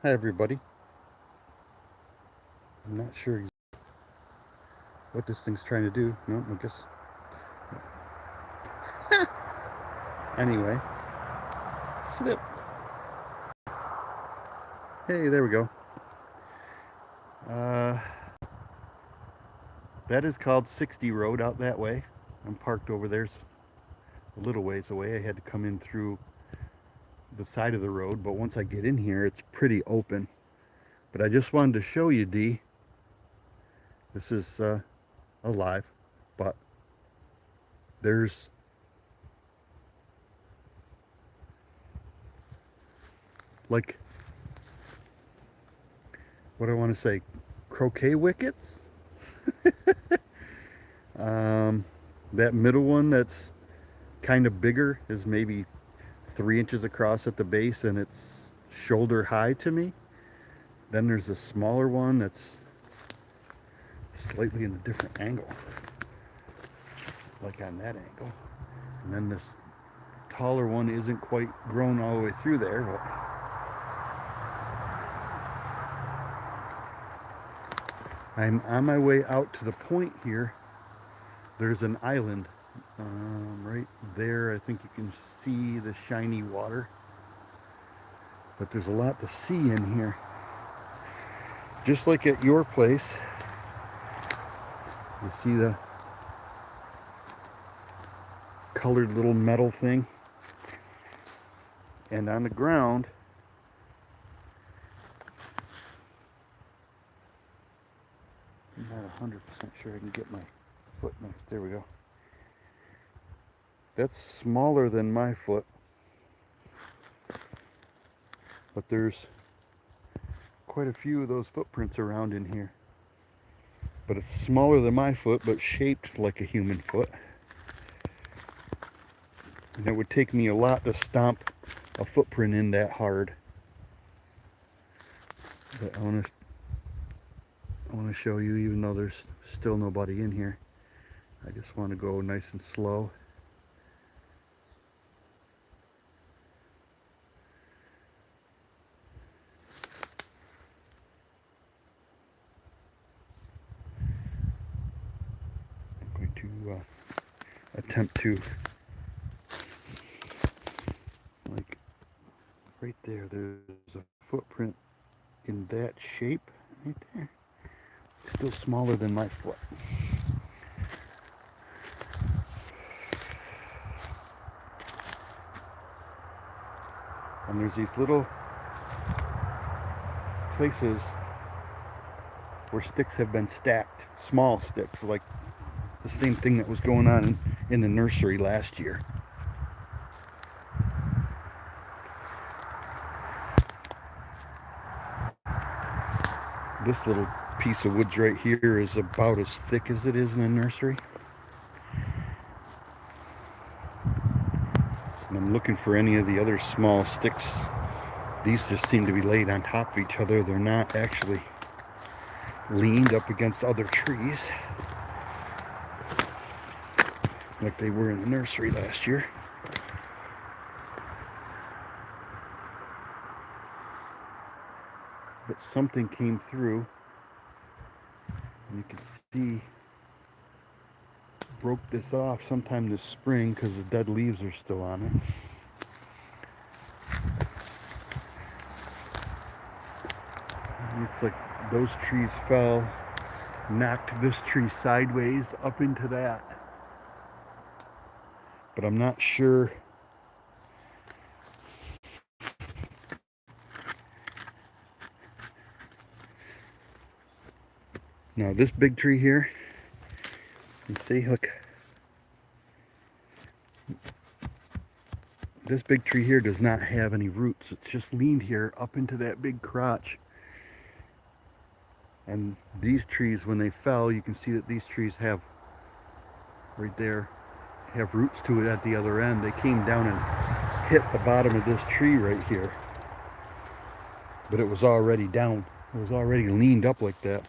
Hi everybody. I'm not sure what this thing's trying to do. No, I guess. Anyway, flip. Hey, there we go. Uh, that is called 60 Road out that way. I'm parked over there a little ways away. I had to come in through the side of the road, but once I get in here, it's pretty open. But I just wanted to show you, D. This is alive, but there's like, what do I want to say, croquet wickets. That middle one that's kind of bigger is maybe 3 inches across at the base and it's shoulder high to me. Then there's a smaller one that's slightly in a different angle, like on that angle. And then this taller one isn't quite grown all the way through there, but I'm on my way out to the point here. There's an island right there. I think you can see the shiny water, but there's a lot to see in here. Just like at your place, you see the colored little metal thing, and on the ground I'm not 100% sure I can get my foot next. There we go. That's smaller than my foot, but there's quite a few of those footprints around in here. But it's smaller than my foot, but shaped like a human foot. And it would take me a lot to stomp a footprint in that hard. But I want to show you, even though there's still nobody in here. I just want to go nice and slow. I'm going to attempt to, like, right there, there's a footprint in that shape right there. Still smaller than my foot. And there's these little places where sticks have been stacked, small sticks, like the same thing that was going on in the nursery last year. This little piece of woods right here is about as thick as it is in the nursery. And I'm looking for any of the other small sticks. These just seem to be laid on top of each other. They're not actually leaned up against other trees like they were in the nursery last year. But something came through, and you can see broke this off sometime this spring because the dead leaves are still on it. And it's like those trees fell, knocked this tree sideways up into that. But I'm not sure. Now this big tree here, you see, look, this big tree here does not have any roots. It's just leaned here up into that big crotch. And these trees, when they fell, you can see that these trees have, right there, have roots to it at the other end. They came down and hit the bottom of this tree right here. But it was already down. It was already leaned up like that.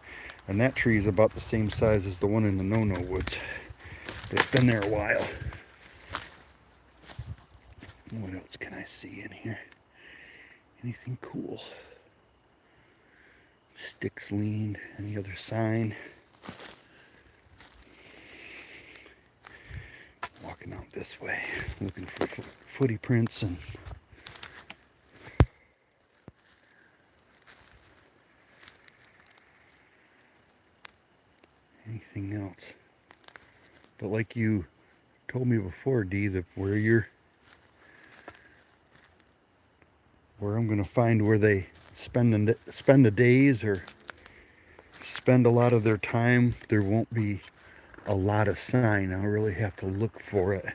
And that tree is about the same size as the one in the no-no woods. It's been there a while. What else can I see in here? Anything cool? Sticks leaned. Any other sign? Walking out this way, looking for footy prints and anything else. But like you told me before, Dee, that where I'm gonna find where they spend the days or spend a lot of their time, there won't be a lot of sign. I'll really have to look for it.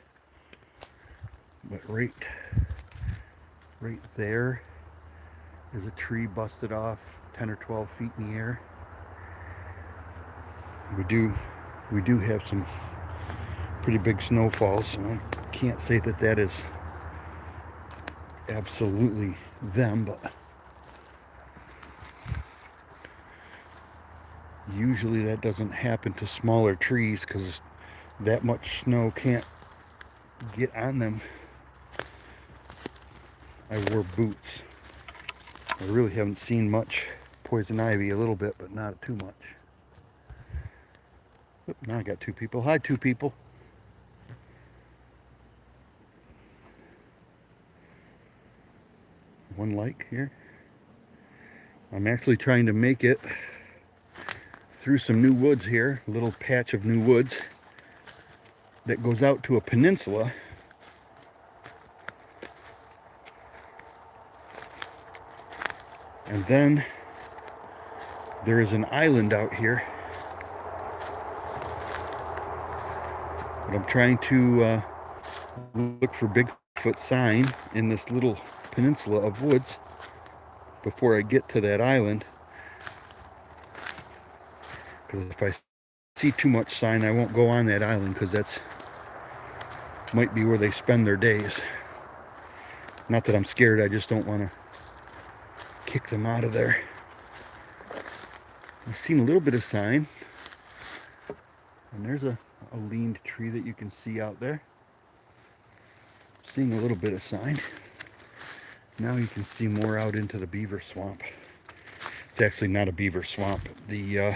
But right there is a tree busted off 10 or 12 feet in the air. We do have some pretty big snowfalls, and I can't say that that is absolutely them, but usually that doesn't happen to smaller trees because that much snow can't get on them. I wore boots. I really haven't seen much poison ivy, a little bit, but not too much. Oop, now I got two people. Hi, two people. One like here. I'm actually trying to make it through some new woods here, a little patch of new woods that goes out to a peninsula. And then there is an island out here. But I'm trying to look for Bigfoot sign in this little peninsula of woods before I get to that island. Because if I see too much sign, I won't go on that island, because that's might be where they spend their days. Not that I'm scared, I just don't want to kick them out of there. I've seen a little bit of sign, and there's a leaned tree that you can see out there. Seeing a little bit of sign. Now you can see more out into the beaver swamp. It's actually not a beaver swamp. The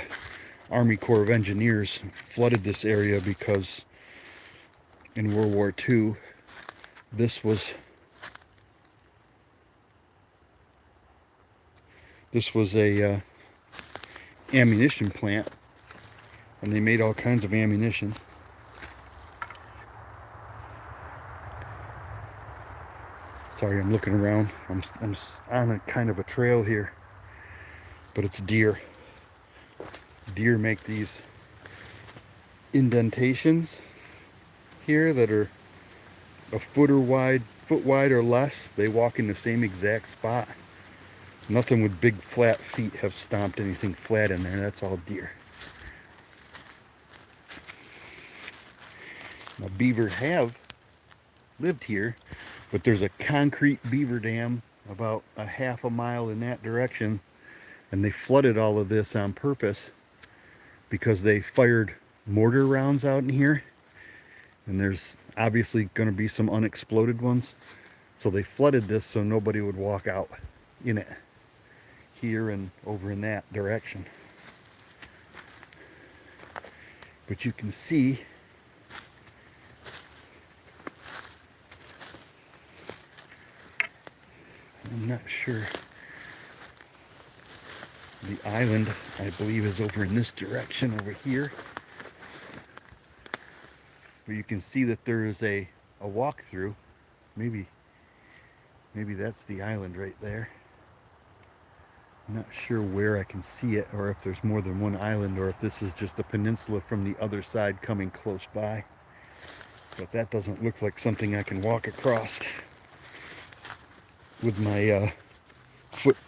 Army Corps of Engineers flooded this area because in World War II, this was a ammunition plant, and they made all kinds of ammunition. Sorry, I'm looking around. I'm on a kind of a trail here, but it's deer. Deer make these indentations here that are a foot wide or less. They walk in the same exact spot. Nothing with big flat feet have stomped anything flat in there. That's all deer. Now, beaver have lived here, but there's a concrete beaver dam about a half a mile in that direction, and they flooded all of this on purpose because they fired mortar rounds out in here, and there's obviously going to be some unexploded ones, so they flooded this so nobody would walk out in it here and over in that direction. But you can see I'm not sure. The island, I believe, is over in this direction over here. But you can see that there is a walk-through. Maybe that's the island right there. I'm not sure where I can see it, or if there's more than one island, or if this is just a peninsula from the other side coming close by. But that doesn't look like something I can walk across with my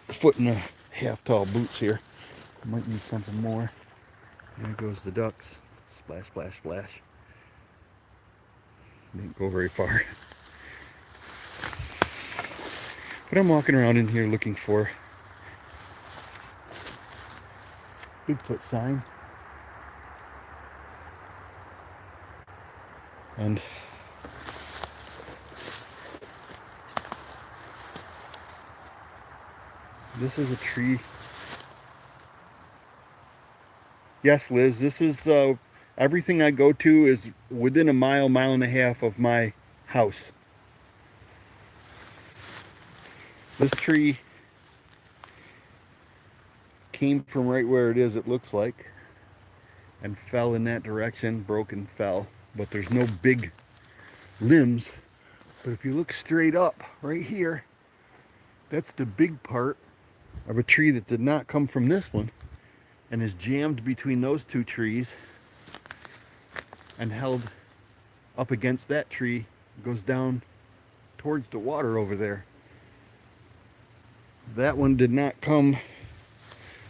foot and a half tall boots here. I might need something more. There goes the ducks. Splash, splash, splash. Didn't go very far. But I'm walking around in here looking for Bigfoot sign. And this is a tree Yes, Liz, this is everything I go to is within a mile, mile and a half of my house. This tree came from right where it is, it looks like, and fell in that direction, broke and fell. But there's no big limbs. But if you look straight up right here, that's the big part of a tree that did not come from this one and is jammed between those two trees and held up against that tree, goes down towards the water over there. That one did not come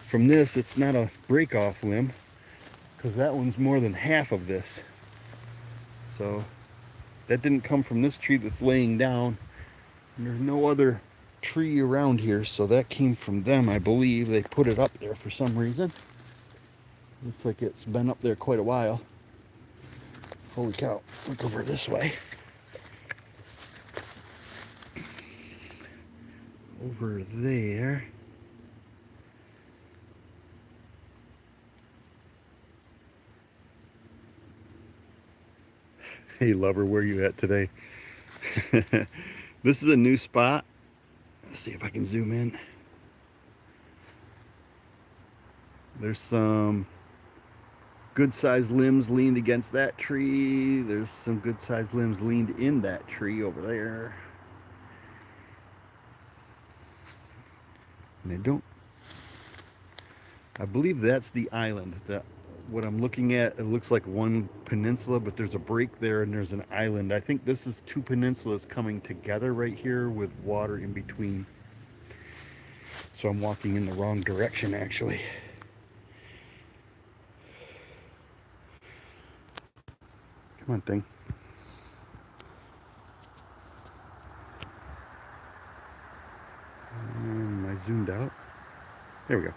from this. It's not a break off limb because that one's more than half of this. So that didn't come from this tree that's laying down. And there's no other tree around here, so that came from them, I believe. They put it up there for some reason. Looks like it's been up there quite a while. Holy cow, look over this way. Over there. Hey lover, where you at today? This is a new spot. Let's see if I can zoom in. There's some good sized limbs leaned against that tree. There's some good sized limbs leaned in that tree over there. And they don't, I believe that's the island. That what I'm looking at, it looks like one peninsula, but there's a break there and there's an island. I think this is two peninsulas coming together right here with water in between. So I'm walking in the wrong direction actually. Come on, thing. Am I zoomed out? There we go.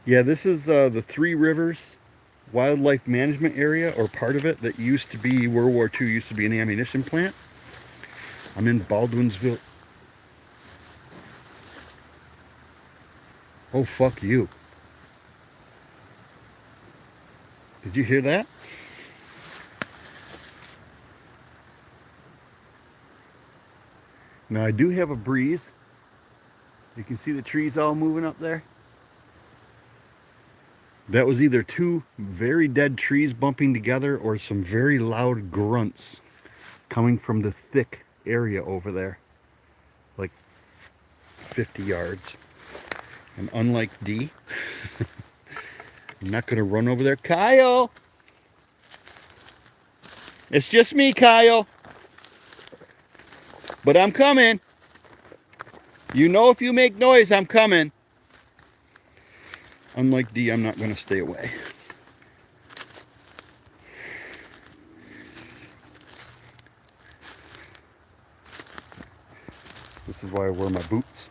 Yeah, this is the Three Rivers Wildlife Management Area, or part of it, that used to be, World War II used to be an ammunition plant. I'm in Baldwinsville. Oh, fuck you. Did you hear that? Now I do have a breeze. You can see the trees all moving up there. That was either two very dead trees bumping together or some very loud grunts coming from the thick area over there, like 50 yards. And unlike D, I'm not going to run over there. Kyle! It's just me, Kyle. But I'm coming. You know, if you make noise, I'm coming. Unlike D, I'm not going to stay away. This is why I wear my boots.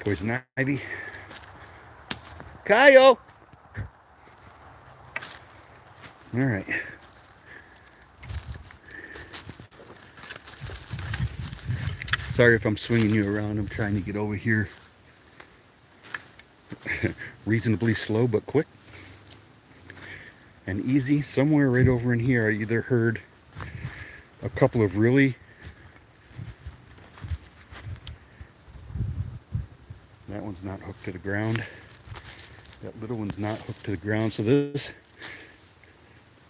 Poison ivy. Kyle! All right. Sorry if I'm swinging you around. I'm trying to get over here reasonably slow but quick and easy. Somewhere right over in here, I either heard a couple of really, that one's not hooked to the ground. That little one's not hooked to the ground. So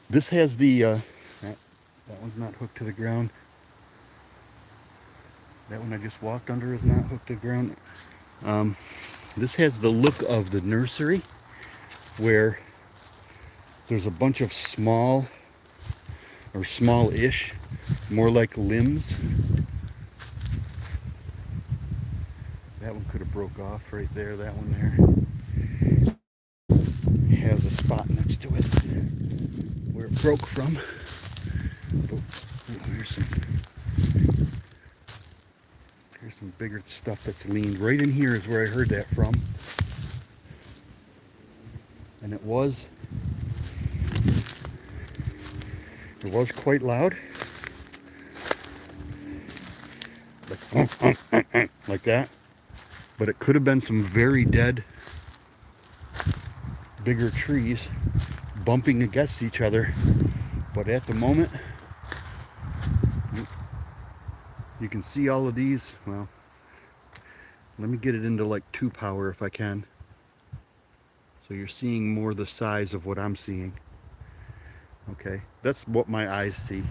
this has the, that one's not hooked to the ground. That one I just walked under is not hooked to the ground. This has the look of the nursery, where there's a bunch of small, or small-ish, more like limbs. That one could have broke off right there, that one there. Has a spot next to it where it broke from. Oh, here's some bigger stuff that's leaned. Right in here is where I heard that from. And it was quite loud. like that. But it could have been some very dead, bigger trees bumping against each other. But at the moment, you can see all of these. Well, let me get it into like 2 power if I can. So you're seeing more the size of what I'm seeing. Okay, that's what my eyes see.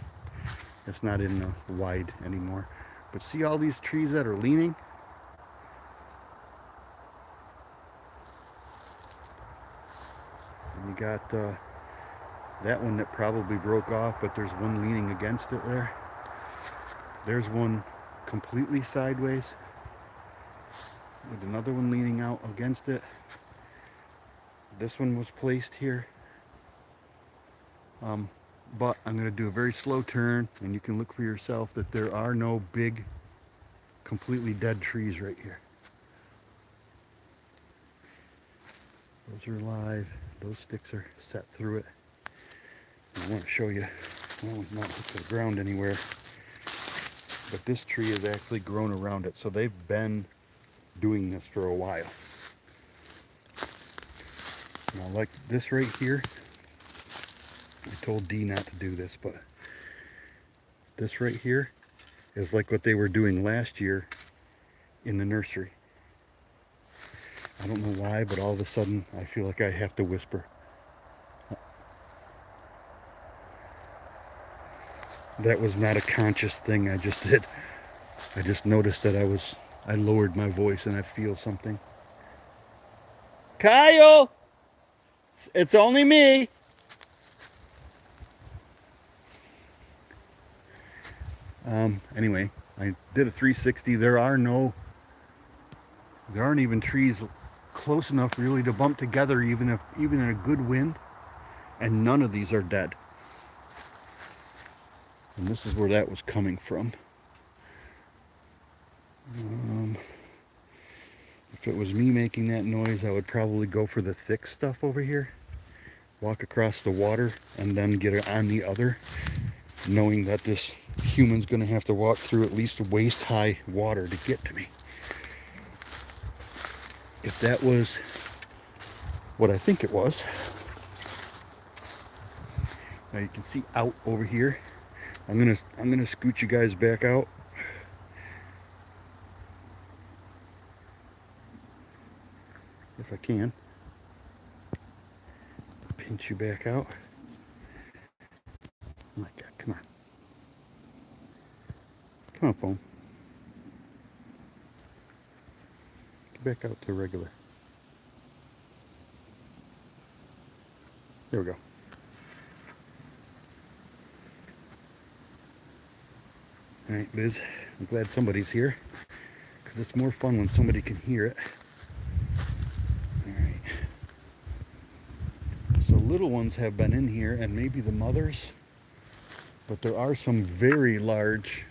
It's not in the wide anymore. But see all these trees that are leaning? And you got that one that probably broke off, but there's one leaning against it there. There's one completely sideways with another one leaning out against it. This one was placed here. But I'm going to do a very slow turn, and you can look for yourself that there are no big, completely dead trees right here. Those are live. Those sticks are set through it. I want to show you. That one's not hooked to the ground anywhere. But this tree has actually grown around it, so they've been doing this for a while. Now, like this right here, I told Dee not to do this, but this right here is like what they were doing last year in the nursery. I don't know why, but all of a sudden I feel like I have to whisper. That was not a conscious thing I just did. I just noticed that I lowered my voice and I feel something. Kyle! It's only me! Anyway, I did a 360. There aren't even trees close enough really to bump together even in a good wind, and none of these are dead. And this is where that was coming from. If it was me making that noise, I would probably go for the thick stuff over here, walk across the water, and then get it on the other, knowing that this human's going to have to walk through at least waist-high water to get to me. If that was what I think it was. Now you can see out over here. I'm gonna scoot you guys back out. If I can. Pinch you back out. Oh my God, come on. Come on, phone. Get back out to regular. There we go. All right, Liz, I'm glad somebody's here, because it's more fun when somebody can hear it. All right. So little ones have been in here, and maybe the mothers, but there are some very large,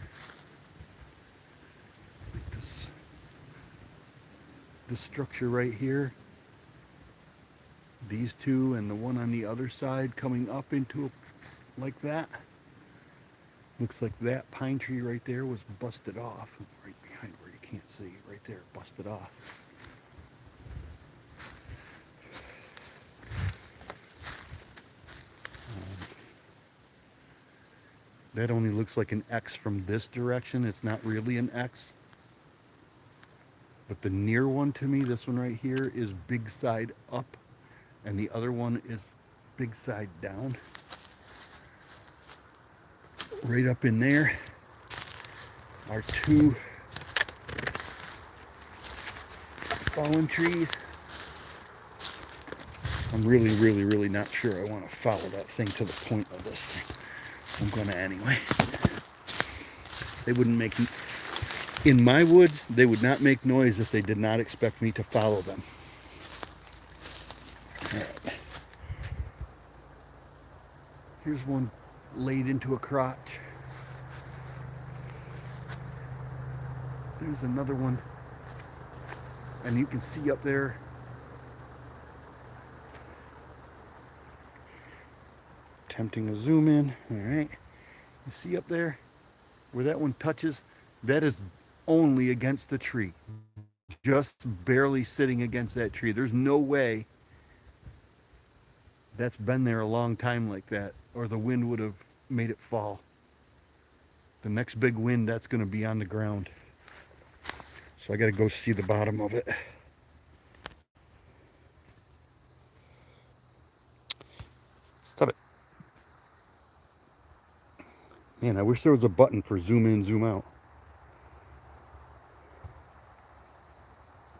like this structure right here, these two and the one on the other side coming up into like that. Looks like that pine tree right there was busted off, right behind where you can't see, right there, busted off. That only looks like an X from this direction. It's not really an X. But the near one to me, this one right here, is big side up, and the other one is big side down. Right up in there are two fallen trees. I'm really not sure I want to follow that thing to the point of this thing. I'm gonna anyway. They wouldn't make, in my woods, they would not make noise if they did not expect me to follow them. All right. Here's one laid into a crotch. There's another one. And you can see up there, attempting to zoom in. All right. You see up there where that one touches? That is only against the tree, just barely sitting against that tree. There's no way that's been there a long time like that, or the wind would have made it fall. The next big wind, that's going to be on the ground. So I got to go see the bottom of it. Stop it. Man, I wish there was a button for zoom in, zoom out.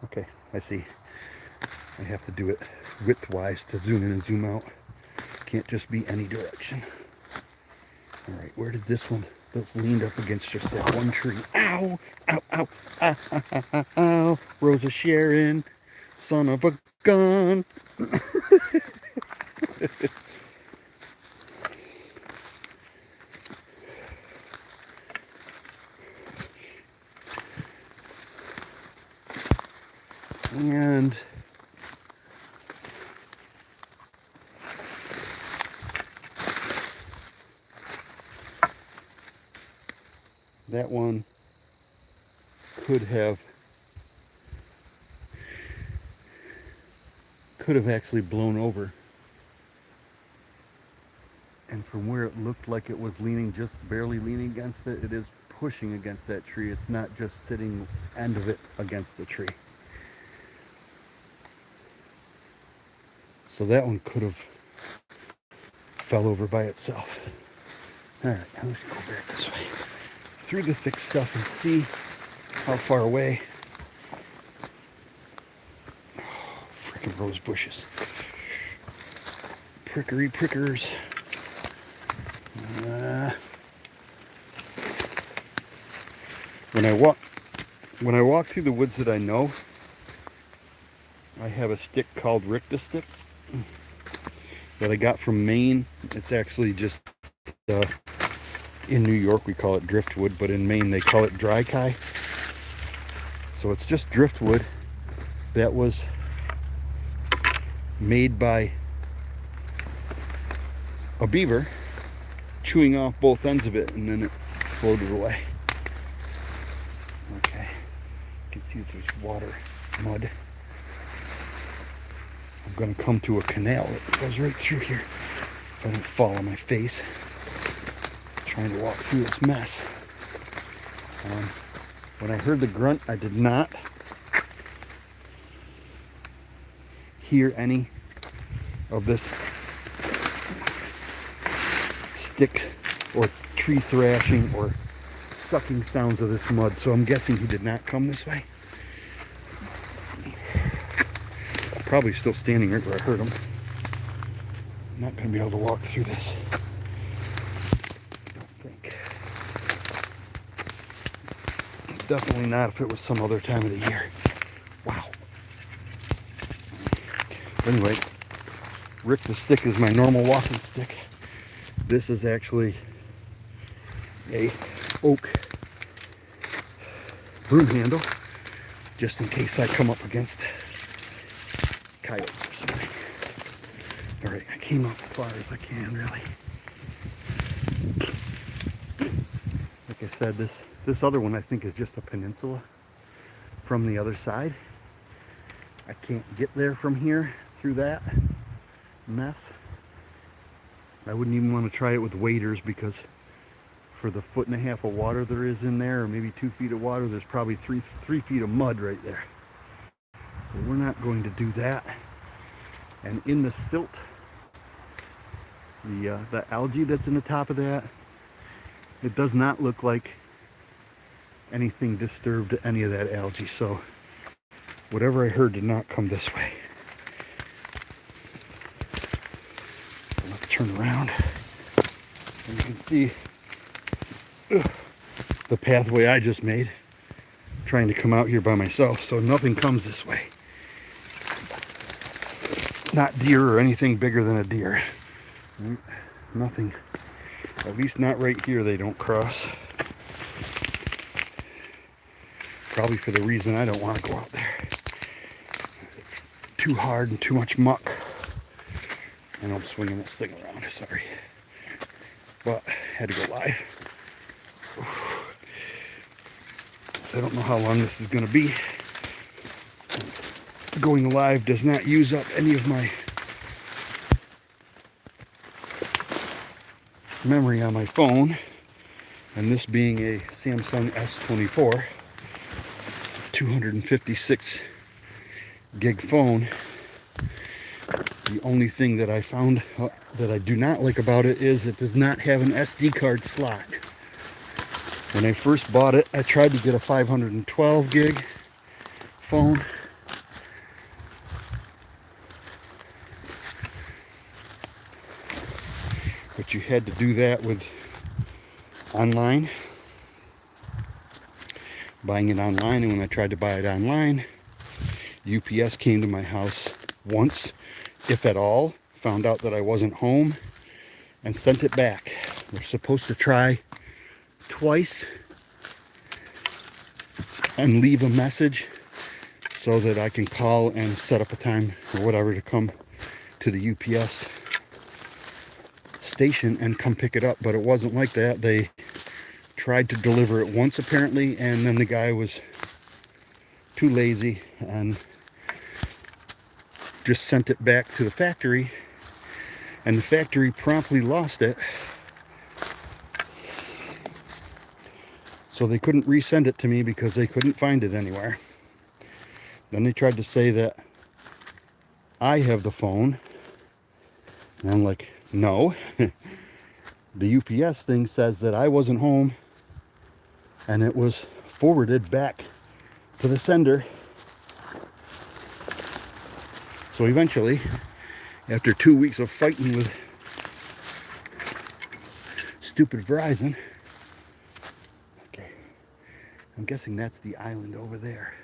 Okay, I see. I have to do it width-wise to zoom in and zoom out. Can't just be any direction. All right, where did this one that's leaned up against just that one tree? Ow! Ow! Ow! Ow! Ow! Ow! Ow! Rosa Sharon, son of a gun! And that one could have actually blown over. And from where it looked like it was leaning, just barely leaning against it, it is pushing against that tree. It's not just sitting end of it against the tree. So that one could have fell over by itself. All right, let's go back this way through the thick stuff and see how far away. Oh, freaking rose bushes. Prickery prickers. When I walk through the woods that I know, I have a stick called Ricta stick that I got from Maine. It's actually just in New York we call it driftwood, but in Maine they call it dry kai. So it's just driftwood that was made by a beaver chewing off both ends of it, and then it floated away. Okay, you can see that there's water, mud. I'm going to come to a canal that goes right through here if I don't fall on my face trying to walk through this mess. When I heard the grunt, I did not hear any of this stick or tree thrashing or sucking sounds of this mud, so I'm guessing he did not come this way. Probably still standing right where I heard him. I'm not going to be able to walk through this. I don't think. Definitely not if it was some other time of the year. Wow. Anyway, Rick the stick is my normal walking stick. This is actually a oak broom handle, just in case I come up against coyotes or something. All right, I came up as far as I can, really. Like I said, this other one I think is just a peninsula from the other side. I can't get there from here through that mess. I wouldn't even want to try it with waders, because for the 1.5 feet of water there is in there, or maybe 2 feet of water, there's probably three feet of mud right there. So we're not going to do that. And in the silt, the algae that's in the top of that, it does not look like anything disturbed any of that algae. So whatever I heard did not come this way. So let's turn around. And you can see the pathway I just made, trying to come out here by myself, so nothing comes this way. Not deer or anything bigger than a deer. Nothing. At least not right here, they don't cross. Probably for the reason I don't want to go out there. Too hard and too much muck. I know I'm swinging this thing around, sorry. But I had to go live. I don't know how long this is going to be. Going live does not use up any of my memory on my phone, and this being a Samsung S24 256 gig phone, the only thing that I found that I do not like about it is it does not have an SD card slot. When I first bought it, I tried to get a 512 gig phone. But you had to do that with online, buying it online, and when I tried to buy it online, UPS came to my house once, if at all, found out that I wasn't home, and sent it back. They're supposed to try twice and leave a message so that I can call and set up a time or whatever to come to the UPS station and come pick it up, but it wasn't like that. They tried to deliver it once apparently, and then the guy was too lazy and just sent it back to the factory, and the factory promptly lost it, so they couldn't resend it to me because they couldn't find it anywhere. Then they tried to say that I have the phone, and I'm like, no. The UPS thing says that I wasn't home and it was forwarded back to the sender. So eventually, after 2 weeks of fighting with stupid Verizon, okay, I'm guessing that's the island over there.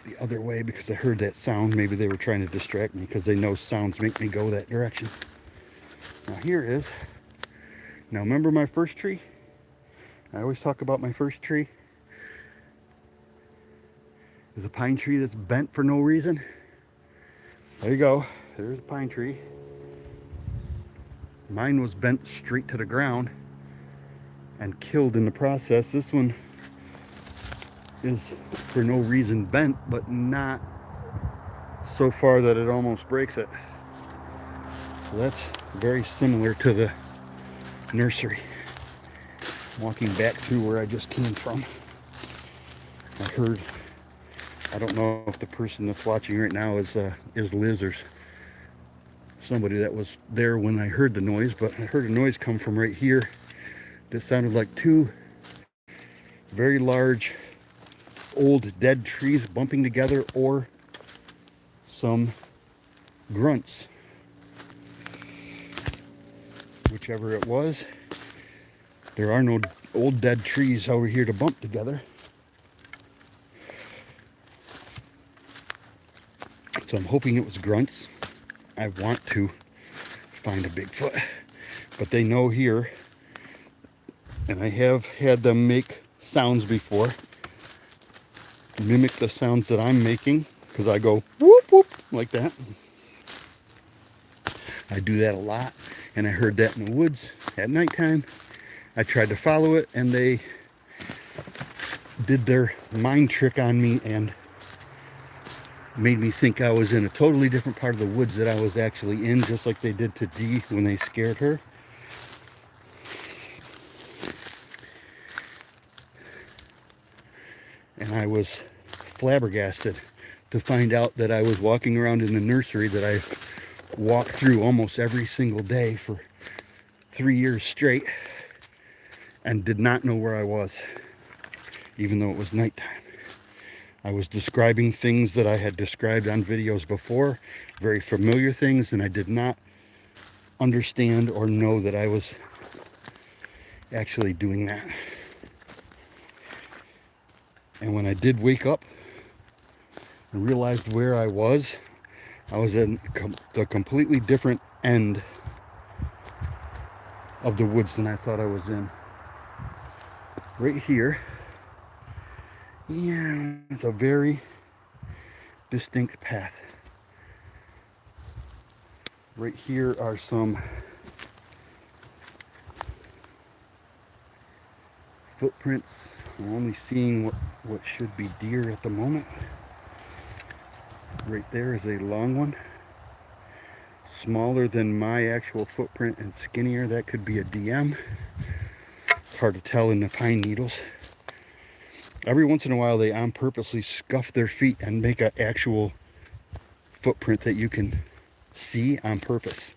The other way, because I heard that sound. Maybe they were trying to distract me because they know sounds make me go that direction. Now here is, now remember my first tree? I always talk about my first tree. There's a pine tree that's bent for no reason. There you go. There's a pine tree. Mine was bent straight to the ground and killed in the process. This one is for no reason bent, but not so far that it almost breaks it. So that's very similar to the nursery. Walking back through where I just came from, I heard, I don't know if the person that's watching right now is Liz or somebody that was there when I heard the noise, but I heard a noise come from right here that sounded like two very large old dead trees bumping together, or some grunts. Whichever it was, there are no old dead trees over here to bump together. So I'm hoping it was grunts. I want to find a Bigfoot, but they know here, and I have had them make sounds before, mimic the sounds that I'm making, because I go whoop whoop like that. I do that a lot, and I heard that in the woods at nighttime. I tried to follow it, and they did their mind trick on me and made me think I was in a totally different part of the woods that I was actually in, just like they did to Dee when they scared her. And I was flabbergasted to find out that I was walking around in the nursery that I walked through almost every single day for 3 years straight, and did not know where I was, even though it was nighttime. I was describing things that I had described on videos before, very familiar things, and I did not understand or know that I was actually doing that. And when I did wake up and realized where I was in the completely different end of the woods than I thought I was in. Right here, yeah, it's a very distinct path. Right here are some footprints I'm only seeing what should be deer at the moment. Right there is a long one. Smaller than my actual footprint and skinnier. That could be a DM. It's hard to tell in the pine needles. Every once in a while they on purposely scuff their feet and make an actual footprint that you can see on purpose.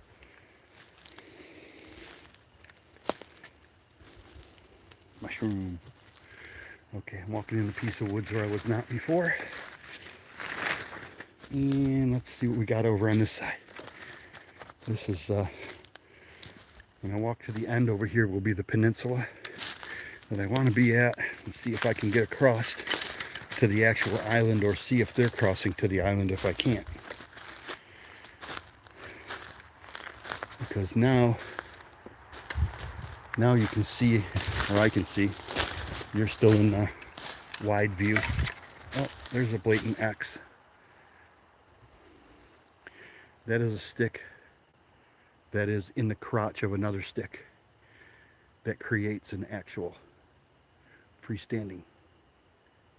Mushroom. Okay, I'm walking in a piece of woods where I was not before. And let's see what we got over on this side. This is, when I walk to the end over here will be the peninsula that I want to be at and see if I can get across to the actual island, or see if they're crossing to the island if I can't. Because now you can see, or I can see, you're still in the wide view. Oh, there's a blatant X. That is a stick that is in the crotch of another stick that creates an actual freestanding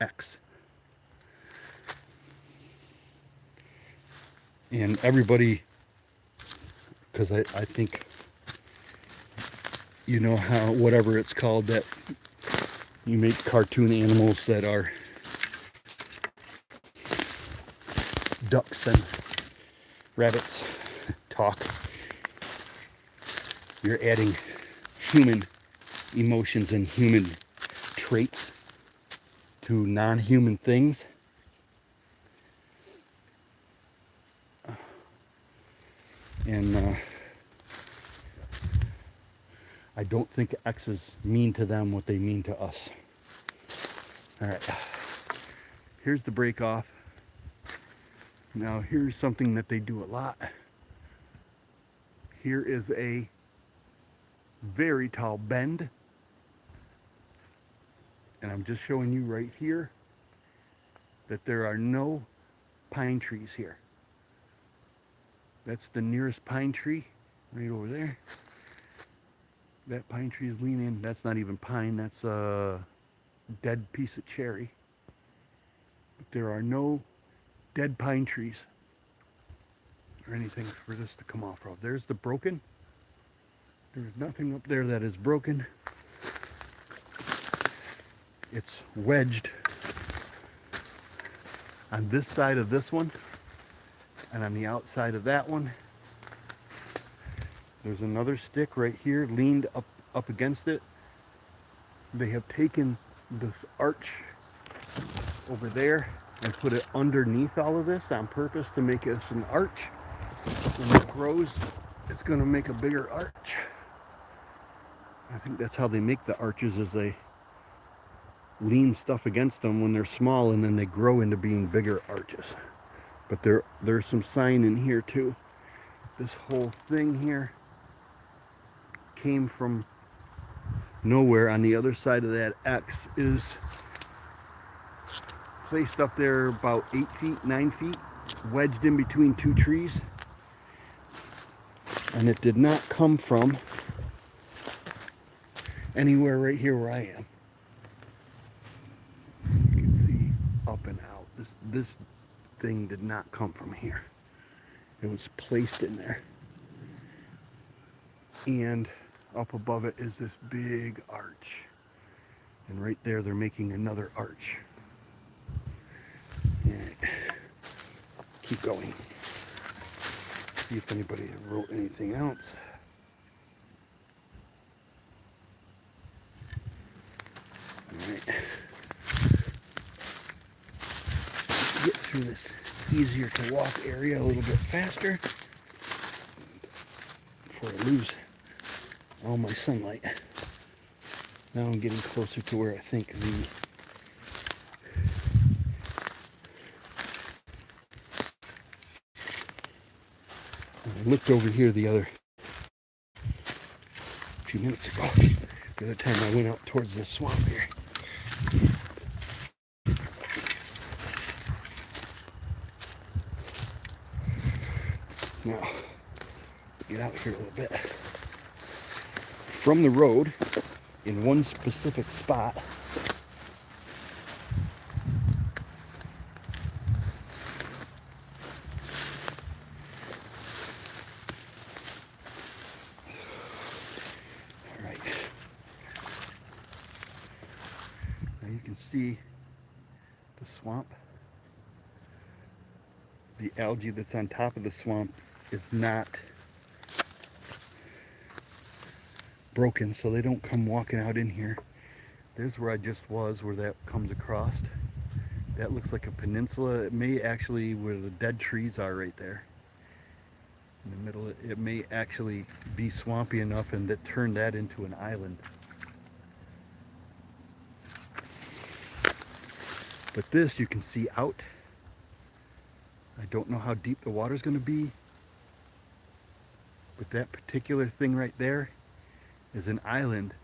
X. And everybody, because I think, you know how, whatever it's called, that you make cartoon animals that are ducks and rabbits talk. You're adding human emotions and human traits to non-human things. And I don't think X's mean to them what they mean to us. All right, here's the break off. Now here's something that they do a lot. Here is a very tall bend. And I'm just showing you right here that there are no pine trees here. That's the nearest pine tree right over there. That pine tree is leaning. That's not even pine. That's a dead piece of cherry. But there are no dead pine trees or anything for this to come off of. There's the broken. There's nothing up there that is broken. It's wedged on this side of this one and on the outside of that one. There's another stick right here leaned up against it. They have taken this arch over there and put it underneath all of this on purpose to make it an arch. When it grows, it's going to make a bigger arch. I think that's how they make the arches, is they lean stuff against them when they're small, and then they grow into being bigger arches. But there's some sign in here too. This whole thing here came from nowhere. On the other side of that X is placed up there about 8 feet, 9 feet, wedged in between two trees. And it did not come from anywhere right here where I am. You can see up and out. This thing did not come from here. It was placed in there. And up above it is this big arch. And right there they're making another arch. Alright. Keep going. See if anybody wrote anything else. Alright. Get through this easier to walk area a little bit faster before I lose all my sunlight. Now I'm getting closer to where I think I looked over here a few minutes ago. The other time I went out towards this swamp here. Now, get out here a little bit. From the road, in one specific spot, can see the swamp. The algae that's on top of the swamp is not broken, so they don't come walking out in here. There's where I just was, where that comes across. That looks like a peninsula. It may actually, where the dead trees are right there in the middle, it may actually be swampy enough and that turn that into an island. But this you can see out. I don't know how deep the water's going to be, but that particular thing right there is an island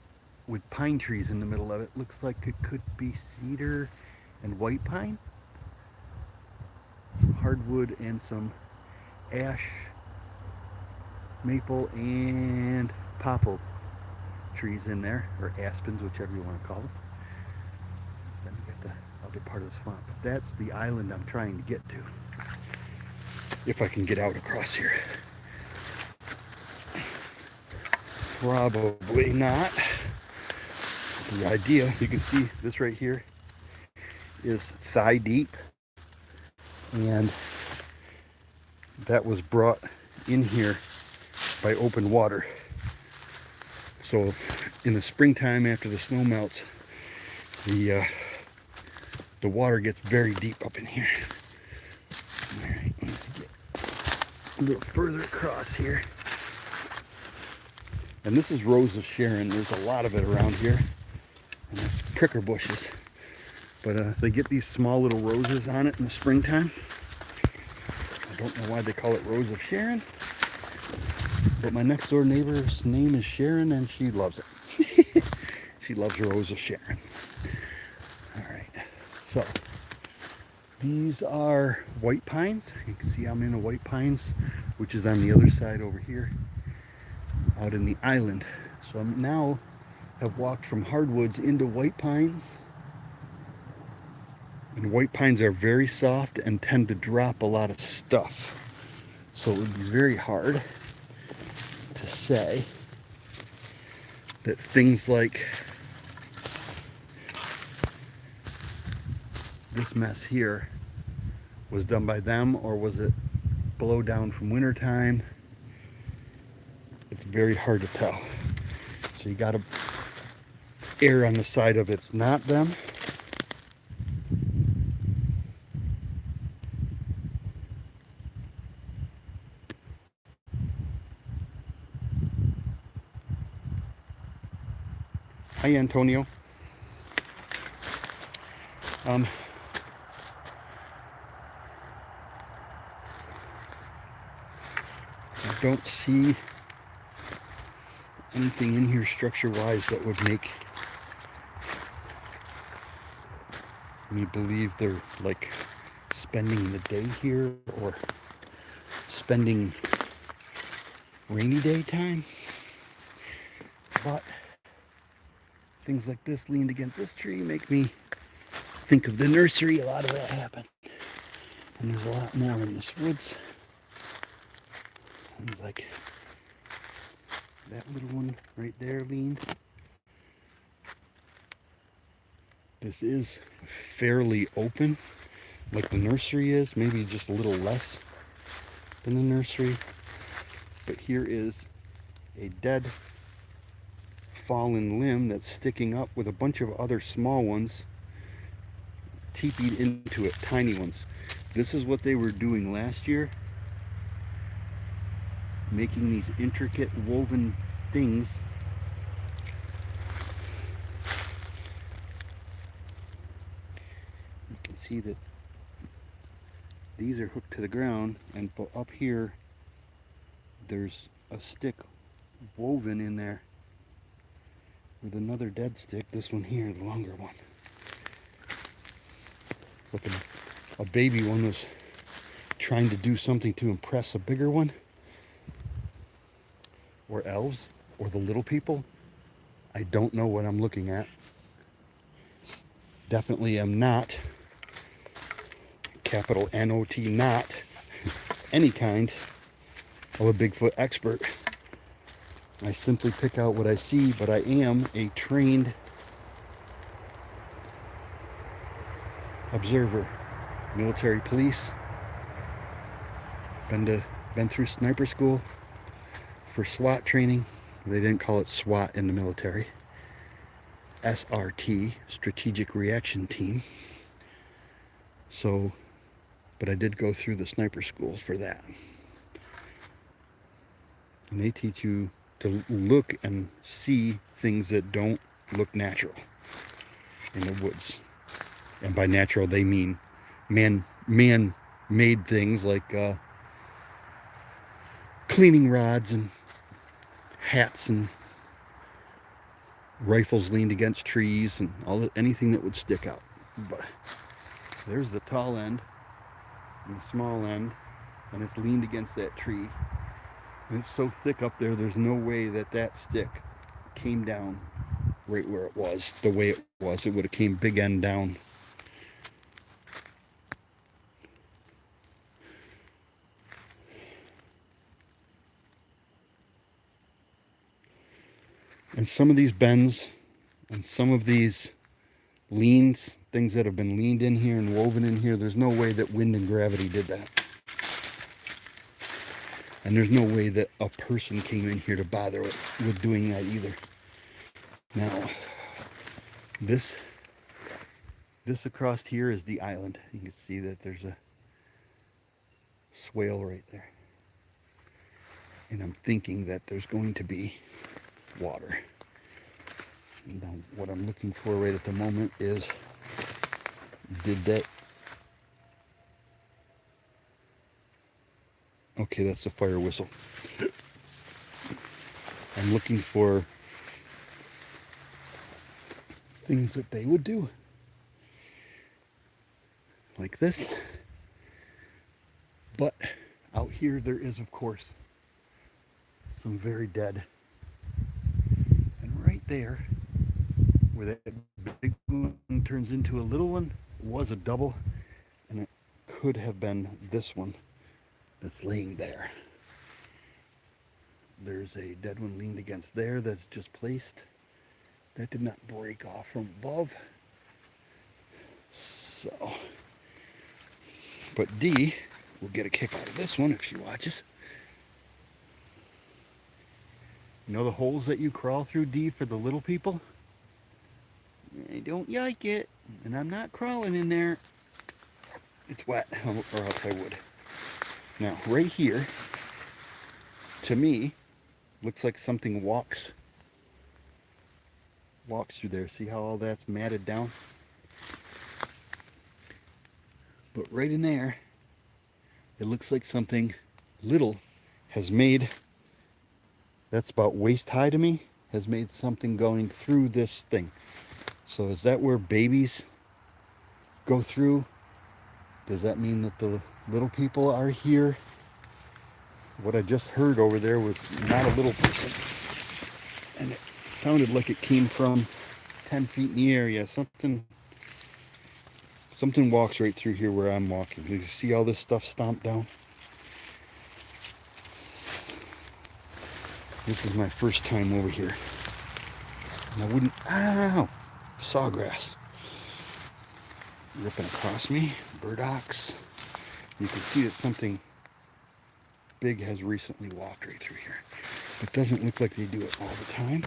with pine trees in the middle of it. Looks like it could be cedar and white pine, some hardwood and some ash, maple and popple trees in there, or aspens, whichever you want to call them. Then you get the other part of the swamp. That's the island I'm trying to get to, if I can get out across here. Probably not. The idea, you can see this right here is thigh deep, and that was brought in here by open water. So in the springtime, after the snow melts, the water gets very deep up in here. All right, let's get a little further across here. And this is Rose of Sharon. There's a lot of it around here, and that's pricker bushes. But they get these small little roses on it in the springtime. I don't know why they call it Rose of Sharon, but my next door neighbor's name is Sharon, and she loves it. She loves Rose of Sharon. All right, so these are white pines. You can see I'm in the white pines, which is on the other side over here, out in the island. So I'm now have walked from hardwoods into white pines. And white pines are very soft and tend to drop a lot of stuff. So it would be very hard to say that things like this mess here was done by them, or was it blow down from wintertime? It's very hard to tell. So you gotta err on the side of it's not them. Hi, Antonio. I don't see anything in here structure-wise that would make me believe they're like spending the day here or spending rainy day time. But things like this leaned against this tree make me think of the nursery. A lot of that happened. And there's a lot more in this woods. And like that little one right there leaned. This is fairly open, like the nursery is, maybe just a little less than the nursery. But here is a dead fallen limb that's sticking up with a bunch of other small ones teepeed into it, tiny ones. This is what they were doing last year, making these intricate woven things. You can see that these are hooked to the ground, and up here there's a stick woven in there with another dead stick. This one here, the longer one. Like a baby one was trying to do something to impress a bigger one. Or elves, or the little people. I don't know what I'm looking at. Definitely am not, capital N-O-T, not any kind of a Bigfoot expert. I simply pick out what I see, but I am a trained observer, military police, been through sniper school for SWAT training. They didn't call it SWAT in the military. SRT, Strategic Reaction Team. So, but I did go through the sniper schools for that. And they teach you to look and see things that don't look natural in the woods. And by natural, they mean man-made things like cleaning rods and hats and rifles leaned against trees and anything that would stick out. But there's the tall end and the small end, and it's leaned against that tree. And it's so thick up there, there's no way that that stick came down right where it was, the way it was. It would have came big end down. And some of these bends and some of these leans, things that have been leaned in here and woven in here, there's no way that wind and gravity did that. And there's no way that a person came in here to bother with doing that either. Now, this across here is the island. You can see that there's a swale right there. And I'm thinking that there's going to be water. Now, what I'm looking for right at the moment is, okay, that's a fire whistle. I'm looking for things that they would do. Like this. But out here there is, of course, some very dead. And right there, where that big one turns into a little one, was a double, and it could have been this one that's laying there. There's a dead one leaned against there that's just placed. That did not break off from above. So, but Dee will get a kick out of this one if she watches. You know the holes that you crawl through, Dee, for the little people? I don't like it, and I'm not crawling in there. It's wet, or else I would. Now, right here, to me, looks like something walks through there. See how all that's matted down? But right in there, it looks like something little has made, that's about waist high to me, has made something going through this thing. So is that where babies go through? Does that mean that the little people are here? What I just heard over there was not a little person. And it sounded like it came from 10 feet in the area. Something walks right through here where I'm walking. You see all this stuff stomped down? This is my first time over here. And I wouldn't, ow! Sawgrass. Ripping across me. Burdocks. You can see that something big has recently walked right through here. It doesn't look like they do it all the time.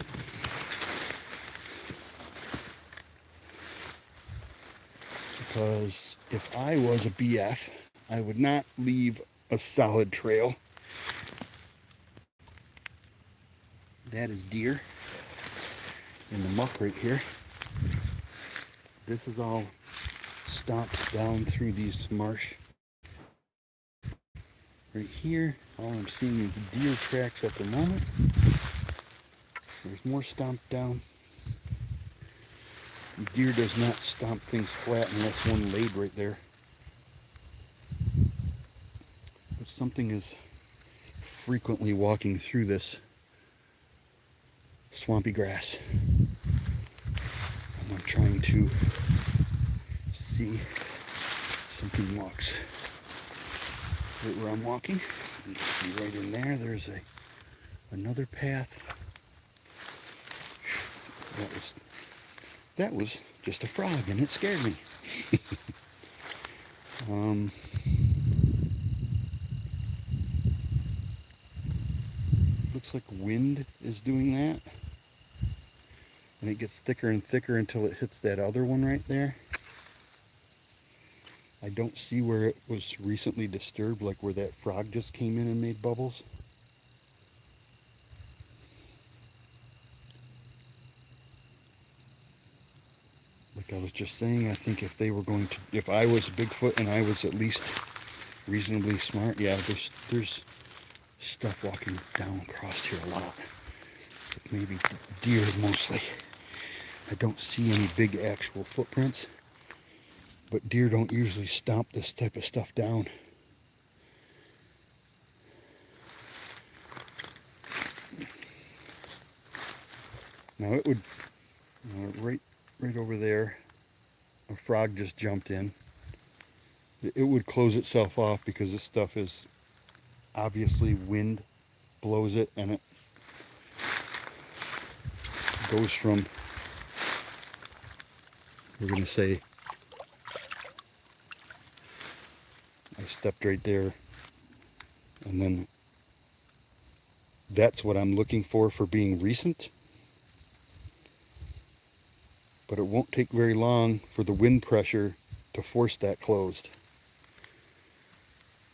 Because if I was a BF, I would not leave a solid trail. That is deer in the muck right here. This is all stomped down through these marsh. Right here, all I'm seeing is deer tracks at the moment. There's more stomped down. Deer does not stomp things flat unless one laid right there. But something is frequently walking through this swampy grass. And I'm trying to see something walks right where I'm walking. You can see right in there, there's another path. That was just a frog, and it scared me. Looks like wind is doing that. And it gets thicker and thicker until it hits that other one right there. I don't see where it was recently disturbed, like where that frog just came in and made bubbles. Like I was just saying, I think if they were going to, if I was Bigfoot and I was at least reasonably smart, yeah, there's stuff walking down across here a lot. Maybe deer mostly. I don't see any big actual footprints, but deer don't usually stomp this type of stuff down. Now it would, right over there, a frog just jumped in. It would close itself off because this stuff is obviously wind blows it and it goes from, we're going to say, I stepped right there, and then that's what I'm looking for being recent. But it won't take very long for the wind pressure to force that closed.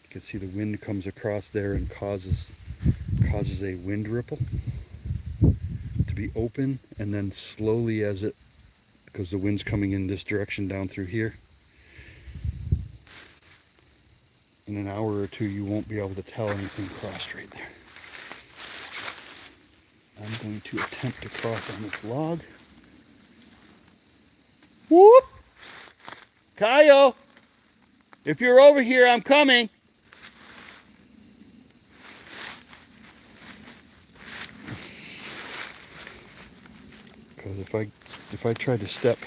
You can see the wind comes across there and causes a wind ripple to be open, and then slowly as it, because the wind's coming in this direction down through here, in an hour or two you won't be able to tell anything crossed right there. I'm going to attempt to cross on this log. Whoop! Kyle! If you're over here, I'm coming! Because if I try to step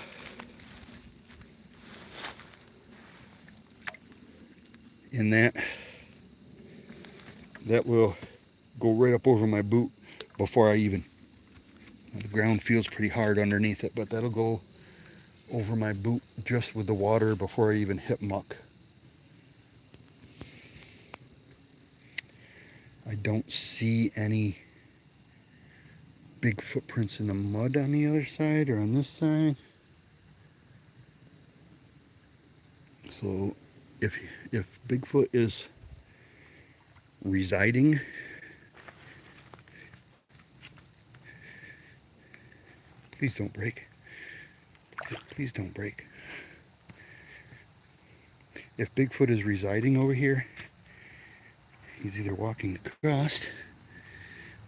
in that will go right up over my boot before I even, the ground feels pretty hard underneath it, but that'll go over my boot just with the water before I even hit muck. I don't see any big footprints in the mud on the other side or on this side. So if Bigfoot is residing, please don't break. Please don't break. If Bigfoot is residing over here, he's either walking across,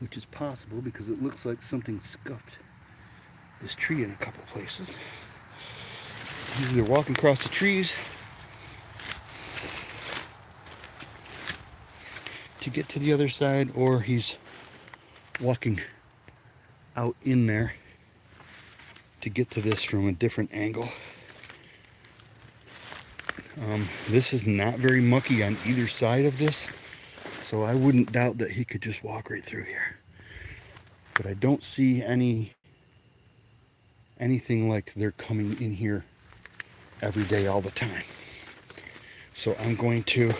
which is possible because it looks like something scuffed this tree in a couple places. He's either walking across the trees to get to the other side, or he's walking out in there to get to this from a different angle. This is not very mucky on either side of this, so I wouldn't doubt that he could just walk right through here. But I don't see anything like they're coming in here every day all the time. So I'm going to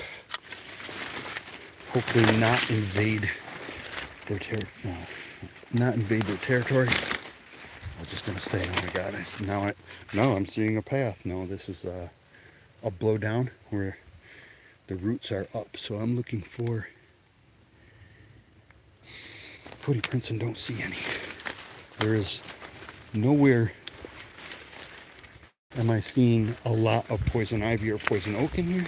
hopefully not invade their territory. I was just gonna say, oh my God! Now I'm seeing a path. No, this is a blowdown where the roots are up. So I'm looking for footy prints and don't see any. There is nowhere am I seeing a lot of poison ivy or poison oak in here.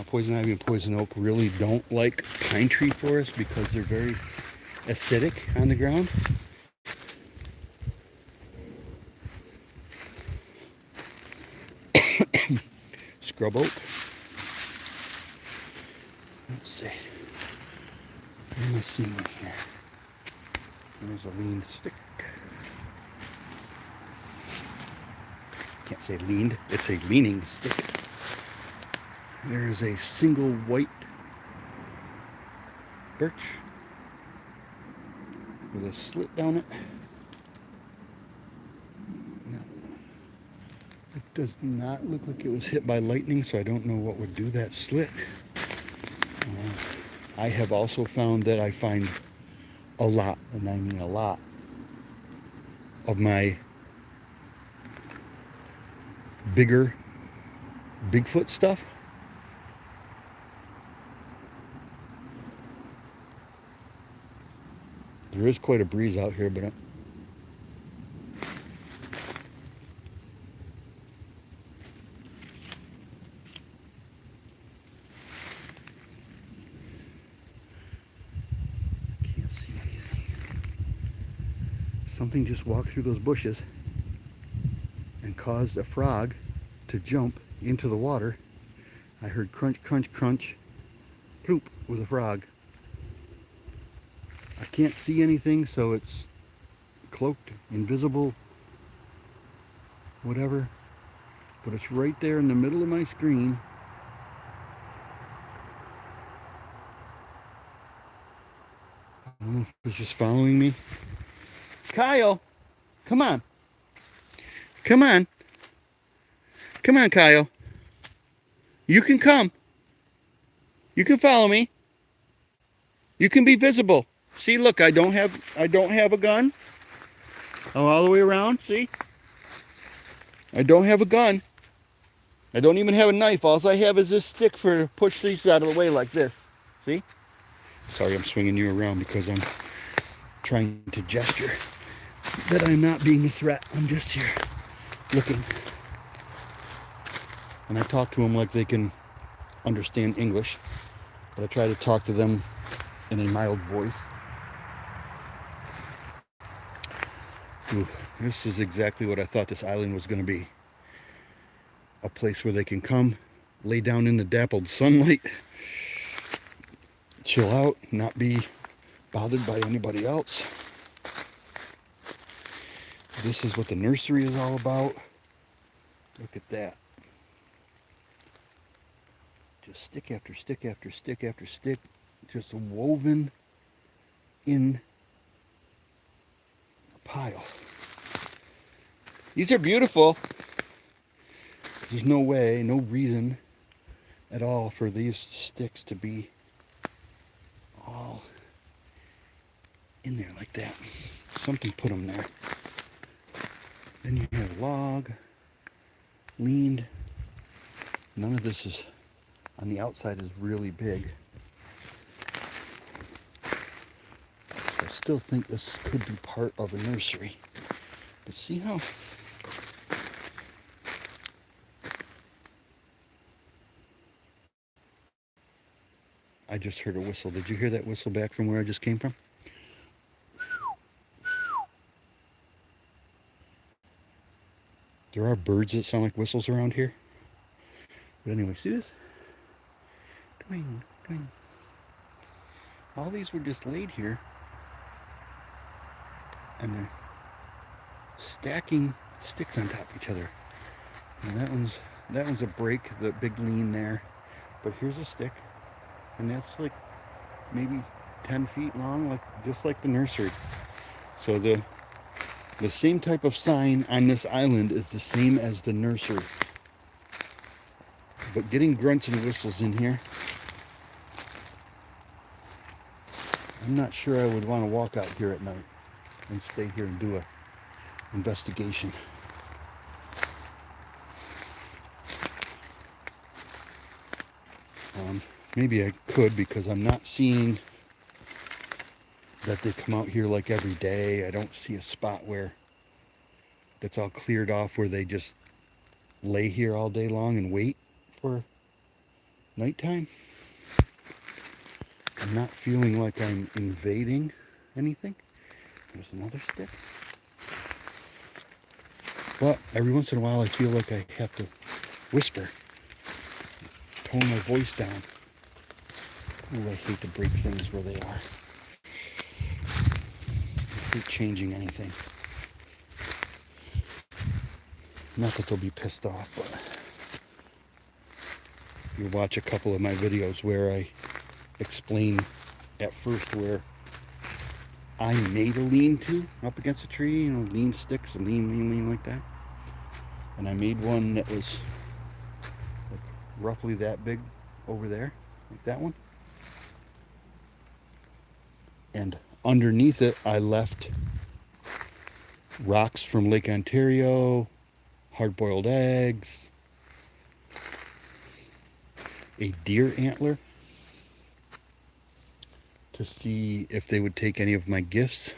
Poison ivy and poison oak really don't like pine tree forests because they're very acidic on the ground. Scrub oak. Let's see. What am I seeing here? There's a leaned stick. Can't say leaned, it's a leaning stick. There's a single white birch with a slit down it. No. I Does not look like it was hit by lightning, so I don't know what would do that slit. I have also found that I find a lot, and I mean a lot, of my bigger Bigfoot stuff there is quite a breeze out here, but can't see anything. Something just walked through those bushes and caused a frog to jump into the water. I heard crunch, crunch, crunch, ploop with a frog. I can't see anything, so it's cloaked, invisible, whatever, but it's right there in the middle of my screen. I don't know if it's just following me. Kyle, come on. Come on. Come on, Kyle. You can come. You can follow me. You can be visible. See, look, I don't have a gun. I'm all the way around, see? I don't have a gun. I don't even have a knife. All I have is this stick for to push these out of the way like this. See? Sorry, I'm swinging you around because I'm trying to gesture that I'm not being a threat. I'm just here looking. And I talk to them like they can understand English, but I try to talk to them in a mild voice. Ooh, this is exactly what I thought this island was going to be. A place where they can come, lay down in the dappled sunlight, chill out, not be bothered by anybody else. This is what the nursery is all about. Look at that. Just stick after stick after stick after stick, just woven in a pile. These are beautiful. There's no way, no reason at all for these sticks to be all in there like that. Something put them there. Then you have log, leaned. None of this is, on the outside is really big. I still think this could be part of a nursery. But see how I just heard a whistle. Did you hear that whistle back from where I just came from? There are birds that sound like whistles around here. But anyway, see this? Twing, twing. All these were just laid here. And they're stacking sticks on top of each other. And that one's a break, the big lean there. But here's a stick. And that's like maybe 10 feet long, just like the nursery. So the same type of sign on this island is the same as the nursery. But getting grunts and whistles in here, I'm not sure I would want to walk out here at night and stay here and do a investigation. Maybe I could, because I'm not seeing that they come out here like every day. I don't see a spot where that's all cleared off where they just lay here all day long and wait for nighttime. I'm not feeling like I'm invading anything. There's another stick. But every once in a while I feel like I have to whisper, tone my voice down. Oh, I hate to break things where they are. I hate changing anything. Not that they'll be pissed off, but you watch a couple of my videos where I explain at first where I made a lean-to up against a tree, lean sticks and lean like that. And I made one that was like roughly that big over there, like that one. And underneath it, I left rocks from Lake Ontario, hard-boiled eggs, a deer antler to see if they would take any of my gifts.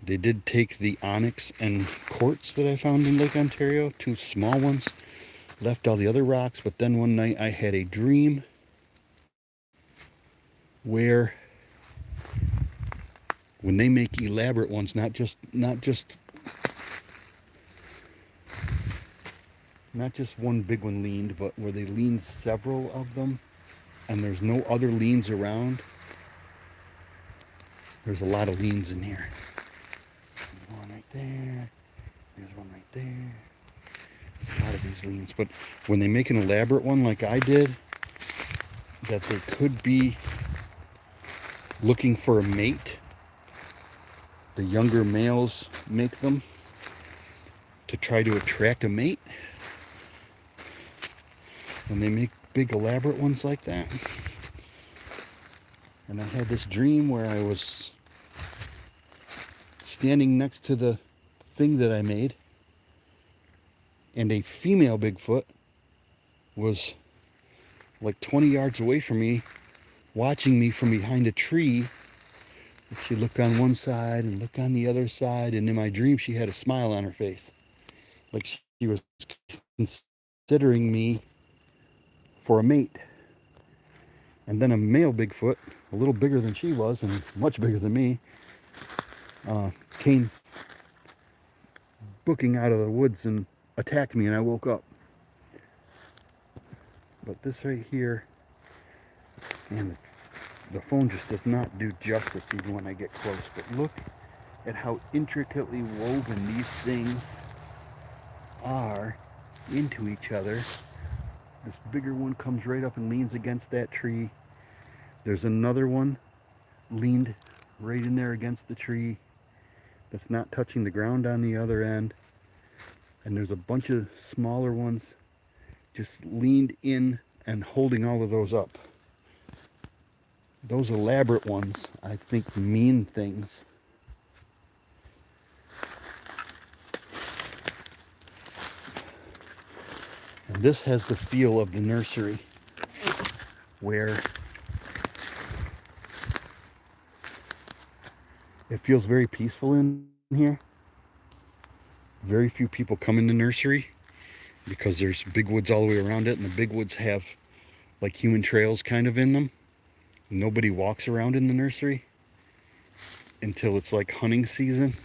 They did take the onyx and quartz that I found in Lake Ontario, 2 small ones, left all the other rocks, but then one night I had a dream where when they make elaborate ones, not just one big one leaned, but where they leaned several of them and there's no other leans around. There's a lot of leans in here. There's one right there. There's one right there. There's a lot of these leans. But when they make an elaborate one like I did, that they could be looking for a mate. The younger males make them to try to attract a mate. When they make big elaborate ones like that. And I had this dream where I was standing next to the thing that I made, and a female Bigfoot was like 20 yards away from me, watching me from behind a tree. She'd look on one side and look on the other side, and in my dream she had a smile on her face, like she was considering me for a mate. And then a male Bigfoot, a little bigger than she was and much bigger than me, came booking out of the woods and attacked me, and I woke up. But this right here, and the phone just does not do justice even when I get close. But look at how intricately woven these things are into each other. This bigger one comes right up and leans against that tree. There's another one leaned right in there against the tree that's not touching the ground on the other end. And there's a bunch of smaller ones just leaned in and holding all of those up. Those elaborate ones, I think, mean things. And this has the feel of the nursery, where it feels very peaceful in here. Very few people come in the nursery because there's big woods all the way around it, and the big woods have like human trails kind of in them. Nobody walks around in the nursery until it's like hunting season,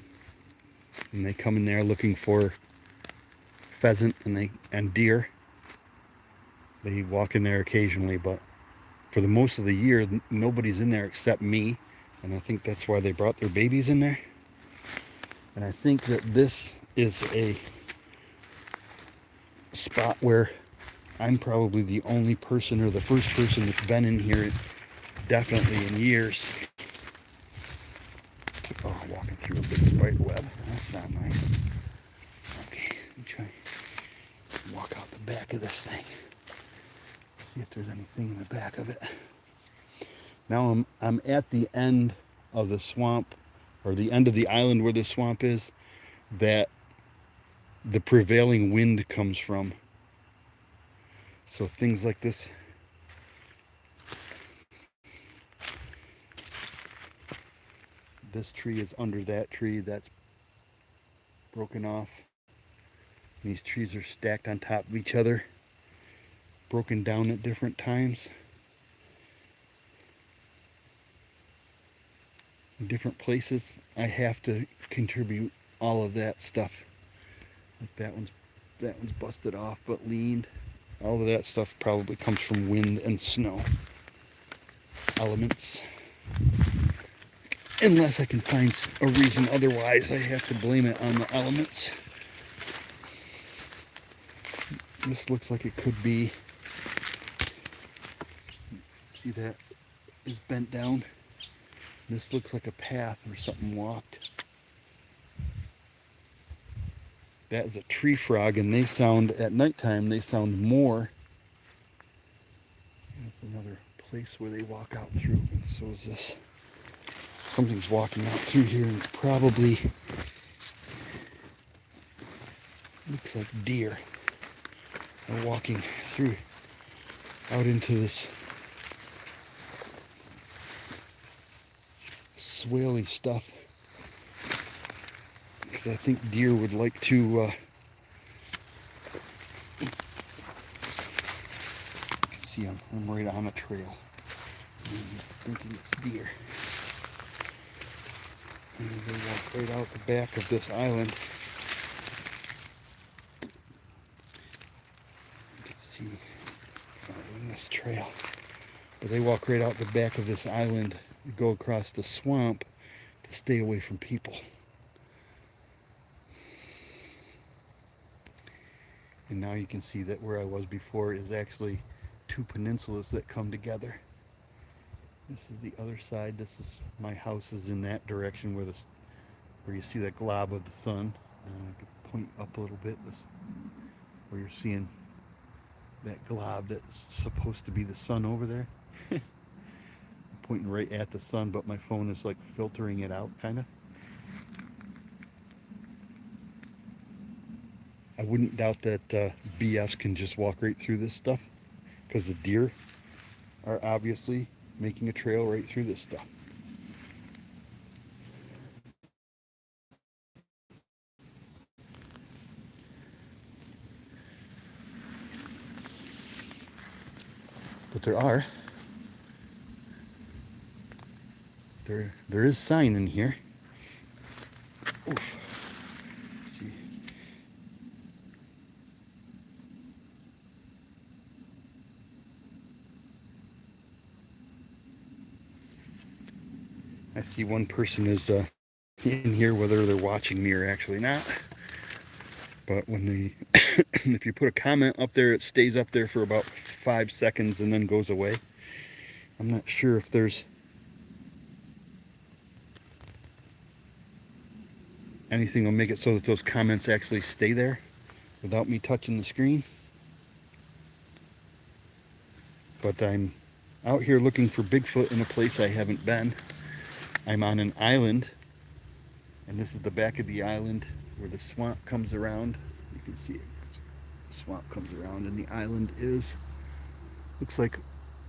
and they come in there looking for pheasant and deer. They walk in there occasionally, but for the most of the year nobody's in there except me, and I think that's why they brought their babies in there. And I think that this is a spot where I'm probably the only person, or the first person, that's been in here definitely in years. Oh, walking through a big spider web. That's not nice. Okay, let me try walk out the back of this thing. See if there's anything in the back of it. Now I'm at the end of the swamp, or the end of the island where the swamp is, that the prevailing wind comes from. So things like this, this tree is under that tree that's broken off. These trees are stacked on top of each other, broken down at different times. In different places, I have to contribute all of that stuff. Like that one's busted off but leaned. All of that stuff probably comes from wind and snow elements. Unless I can find a reason otherwise, I have to blame it on the elements. This looks like it could be, see that is bent down. This looks like a path or something walked. That is a tree frog, and they sound, at nighttime, they sound more. That's another place where they walk out through. And so is this. Something's walking out through here, and it's probably, looks like deer are walking through out into this swaley stuff. Because I think deer would like to see I'm right on a trail. I'm thinking it's deer. And they walk right out the back of this island. You can see following this trail. But they walk right out the back of this island, go across the swamp to stay away from people. And now you can see that where I was before is actually two peninsulas that come together. This is the other side. This is, my house is in that direction where you see that glob of the sun. I could point up a little bit, where you're seeing that glob that's supposed to be the sun over there. I'm pointing right at the sun, but my phone is like filtering it out, kind of. I wouldn't doubt that BS can just walk right through this stuff, because the deer are obviously making a trail right through this stuff. But there is sign in here. Oof. See. I see one person is in here, whether they're watching me or actually not. But when they, if you put a comment up there, it stays up there for about 5 seconds and then goes away. I'm not sure if there's anything that'll make it so that those comments actually stay there without me touching the screen. But I'm out here looking for Bigfoot in a place I haven't been. I'm on an island, and this is the back of the island where the swamp comes around. You can see it. The swamp comes around, and the island looks like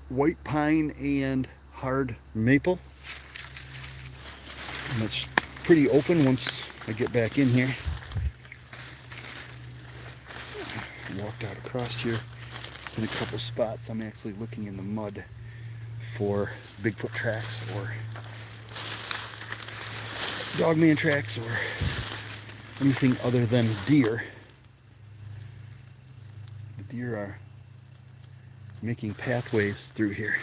white pine and hard maple. And it's pretty open once I get back in here. I walked out across here in a couple spots. I'm actually looking in the mud for Bigfoot tracks or dogman tracks or anything other than deer. The deer are making pathways through here.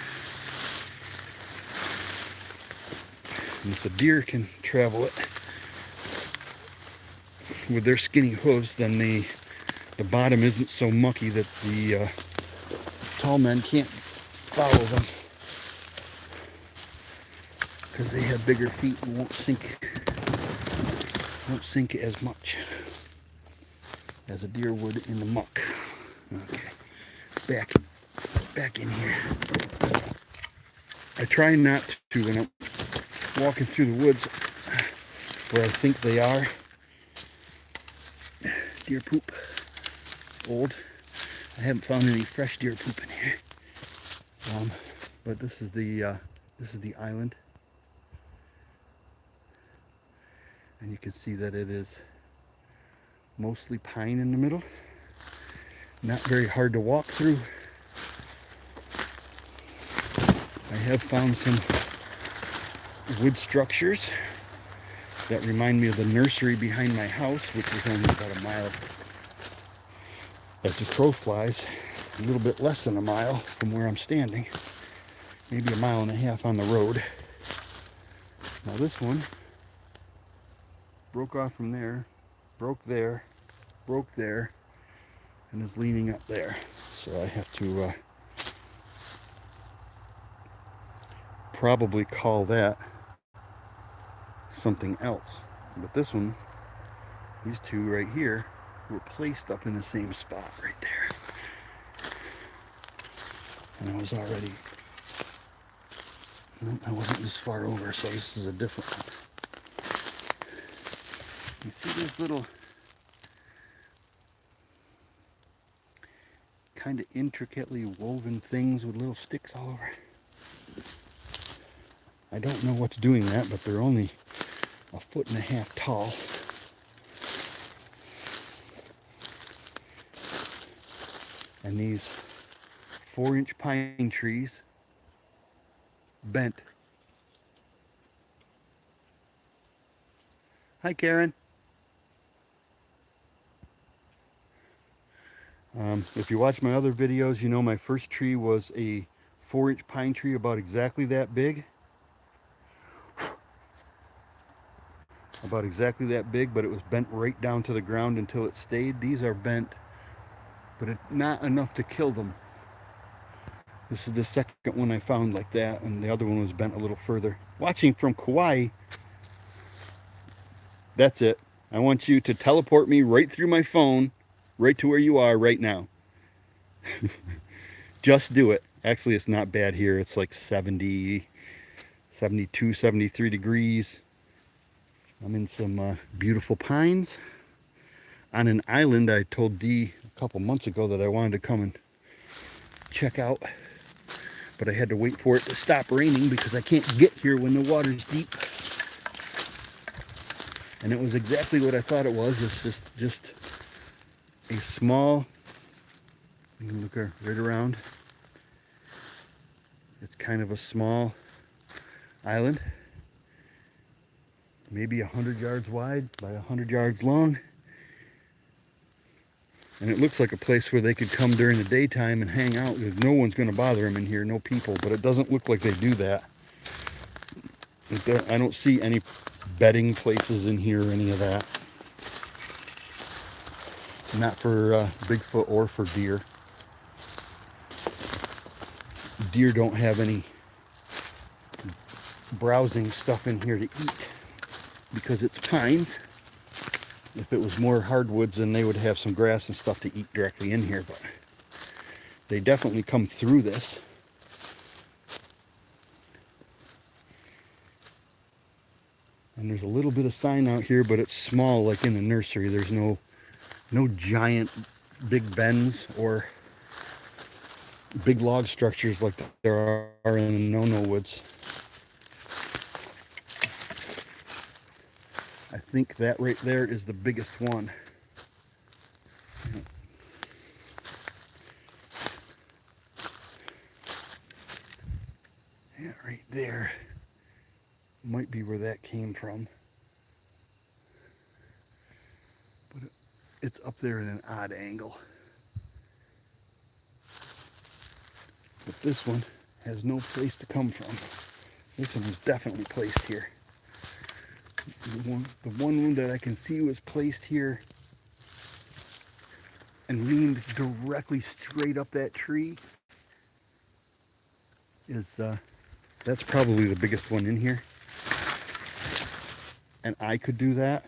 And if the deer can travel it with their skinny hooves, then the bottom isn't so mucky that the tall men can't follow them, because they have bigger feet and won't sink as much as a deer would in the muck. Okay, back in here. I try not to, when I'm walking through the woods where I think they are. Deer poop. Old. I haven't found any fresh deer poop in here. But this is the island. And you can see that it is mostly pine in the middle. Not very hard to walk through. I have found some wood structures that remind me of the nursery behind my house, which is only about a mile, as the crow flies, a little bit less than a mile from where I'm standing, maybe a mile and a half on the road. Now this one broke off from there, broke there, and is leaning up there. So I have to probably call that something else. But this one, these two right here, were placed up in the same spot right there. And I was already, I wasn't this far over, so this is a different one. You see these little kind of intricately woven things with little sticks all over? I don't know what's doing that, but they're only 1.5 feet tall. And these 4-inch pine trees bent. Hi, Karen. If you watch my other videos, you know my first tree was a 4-inch pine tree about exactly that big. About exactly that big, but it was bent right down to the ground until it stayed. These are bent, but not enough to kill them. This is the second one I found like that, and the other one was bent a little further. Watching from Kauai, that's it. I want you to teleport me right through my phone, right to where you are right now. Just do it. Actually, it's not bad here. It's like 70, 72, 73 degrees. I'm in some beautiful pines on an island I told Dee a couple months ago that I wanted to come and check out, but I had to wait for it to stop raining because I can't get here when the water's deep. And it was exactly what I thought it was. It's just a small, you can look right around. It's kind of a small island, maybe 100 yards wide by 100 yards long. And it looks like a place where they could come during the daytime and hang out. Because no one's going to bother them in here, no people. But it doesn't look like they do that. I don't see any bedding places in here or any of that. Not for Bigfoot or for deer. Deer don't have any browsing stuff in here to eat because it's pines. If it was more hardwoods, then they would have some grass and stuff to eat directly in here, but they definitely come through this. And there's a little bit of sign out here, but it's small, like in the nursery. There's no giant big bends or big log structures like there are in the nono woods. I think that right there is the biggest one. Yeah, right there might be where that came from. But it's up there at an odd angle. But this one has no place to come from. This one was definitely placed here. The one that I can see was placed here and leaned directly straight up that tree is that's probably the biggest one in here. And I could do that.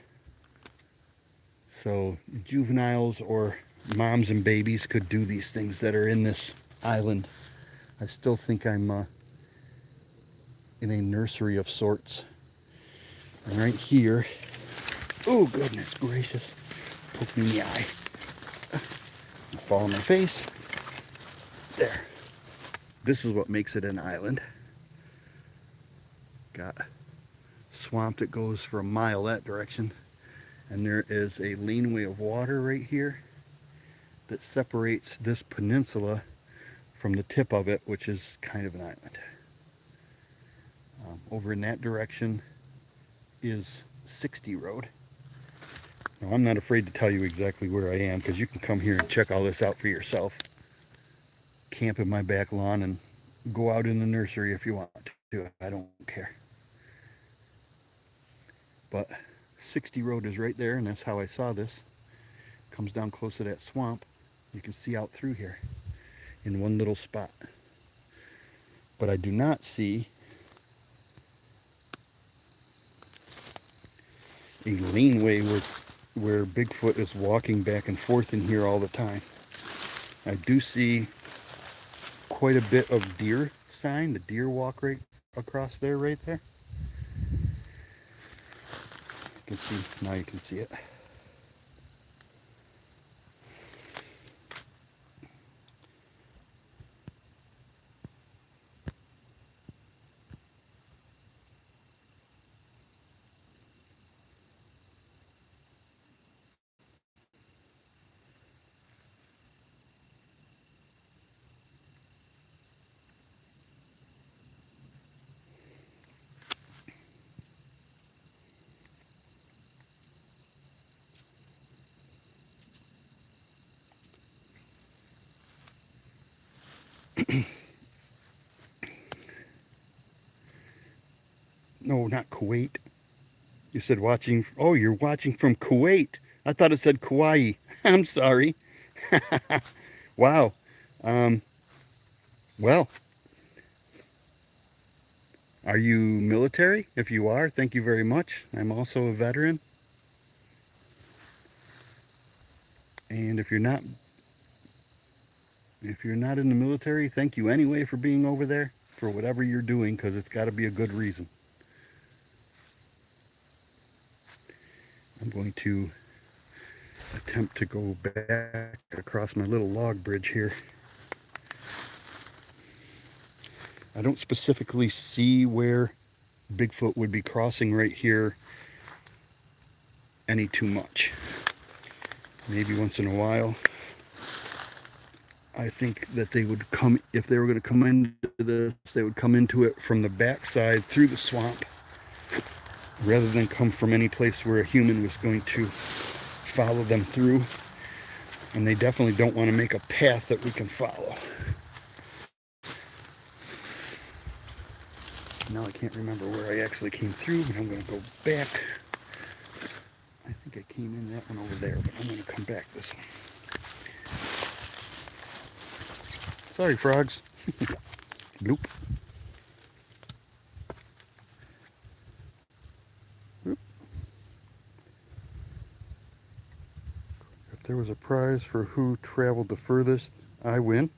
So juveniles or moms and babies could do these things that are in this island. I still think I'm in a nursery of sorts. And right here, oh goodness gracious, poke me in the eye. Fall on my face. There. This is what makes it an island. Got swamp that goes for a mile that direction. And there is a laneway of water right here that separates this peninsula from the tip of it, which is kind of an island. Over in that direction is 60 Road. Now, I'm not afraid to tell you exactly where I am because you can come here and check all this out for yourself. Camp in my back lawn and go out in the nursery if you want to. I don't care. But 60 Road is right there, and that's how I saw this. Comes down close to that swamp. You can see out through here in one little spot. But I do not see a laneway with where Bigfoot is walking back and forth in here all the time. I do see quite a bit of deer sign. The deer walk right across there, right there. You can see, now you can see it. No, not Kuwait. You said watching. Oh, you're watching from Kuwait. I thought it said Kauai. I'm sorry. Wow. Um, well, are you military? If you are, thank you very much. I'm also a veteran. And if you're not in the military, thank you anyway for being over there for whatever you're doing, because it's got to be a good reason. I'm going to attempt to go back across my little log bridge here. I don't specifically see where Bigfoot would be crossing right here any too much. Maybe once in a while. I think that they would come, if they were going to come into this, they would come into it from the backside through the swamp, rather than come from any place where a human was going to follow them through. And they definitely don't want to make a path that we can follow. Now I can't remember where I actually came through, but I'm going to go back. I think I came in that one over there, but I'm going to come back this way. Sorry, frogs. Bloop. Oop. If there was a prize for who traveled the furthest, I win.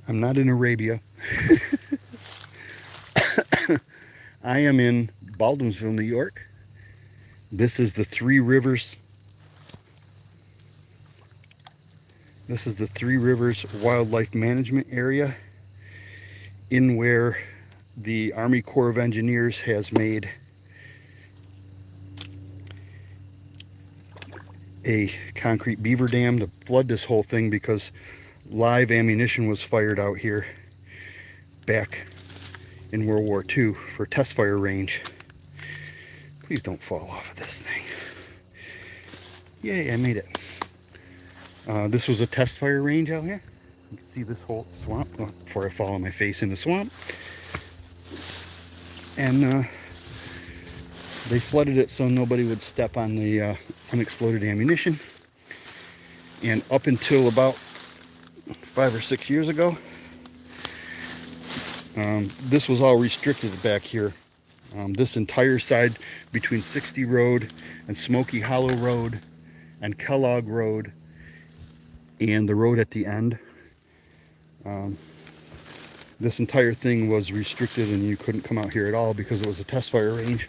I'm not in Arabia. I am in Baldwinsville, New York. This is the Three Rivers. This is the Three Rivers Wildlife Management Area, in where the Army Corps of Engineers has made a concrete beaver dam to flood this whole thing, because live ammunition was fired out here back in World War II for a test fire range. Please don't fall off of this thing. Yay, I made it. This was a test fire range out here. You can see this whole swamp before I fall on my face in the swamp. And they flooded it so nobody would step on the unexploded ammunition. And up until about 5 or 6 years ago, this was all restricted back here. This entire side between 60 Road and Smoky Hollow Road and Kellogg Road and the road at the end, this entire thing was restricted and you couldn't come out here at all because it was a test fire range.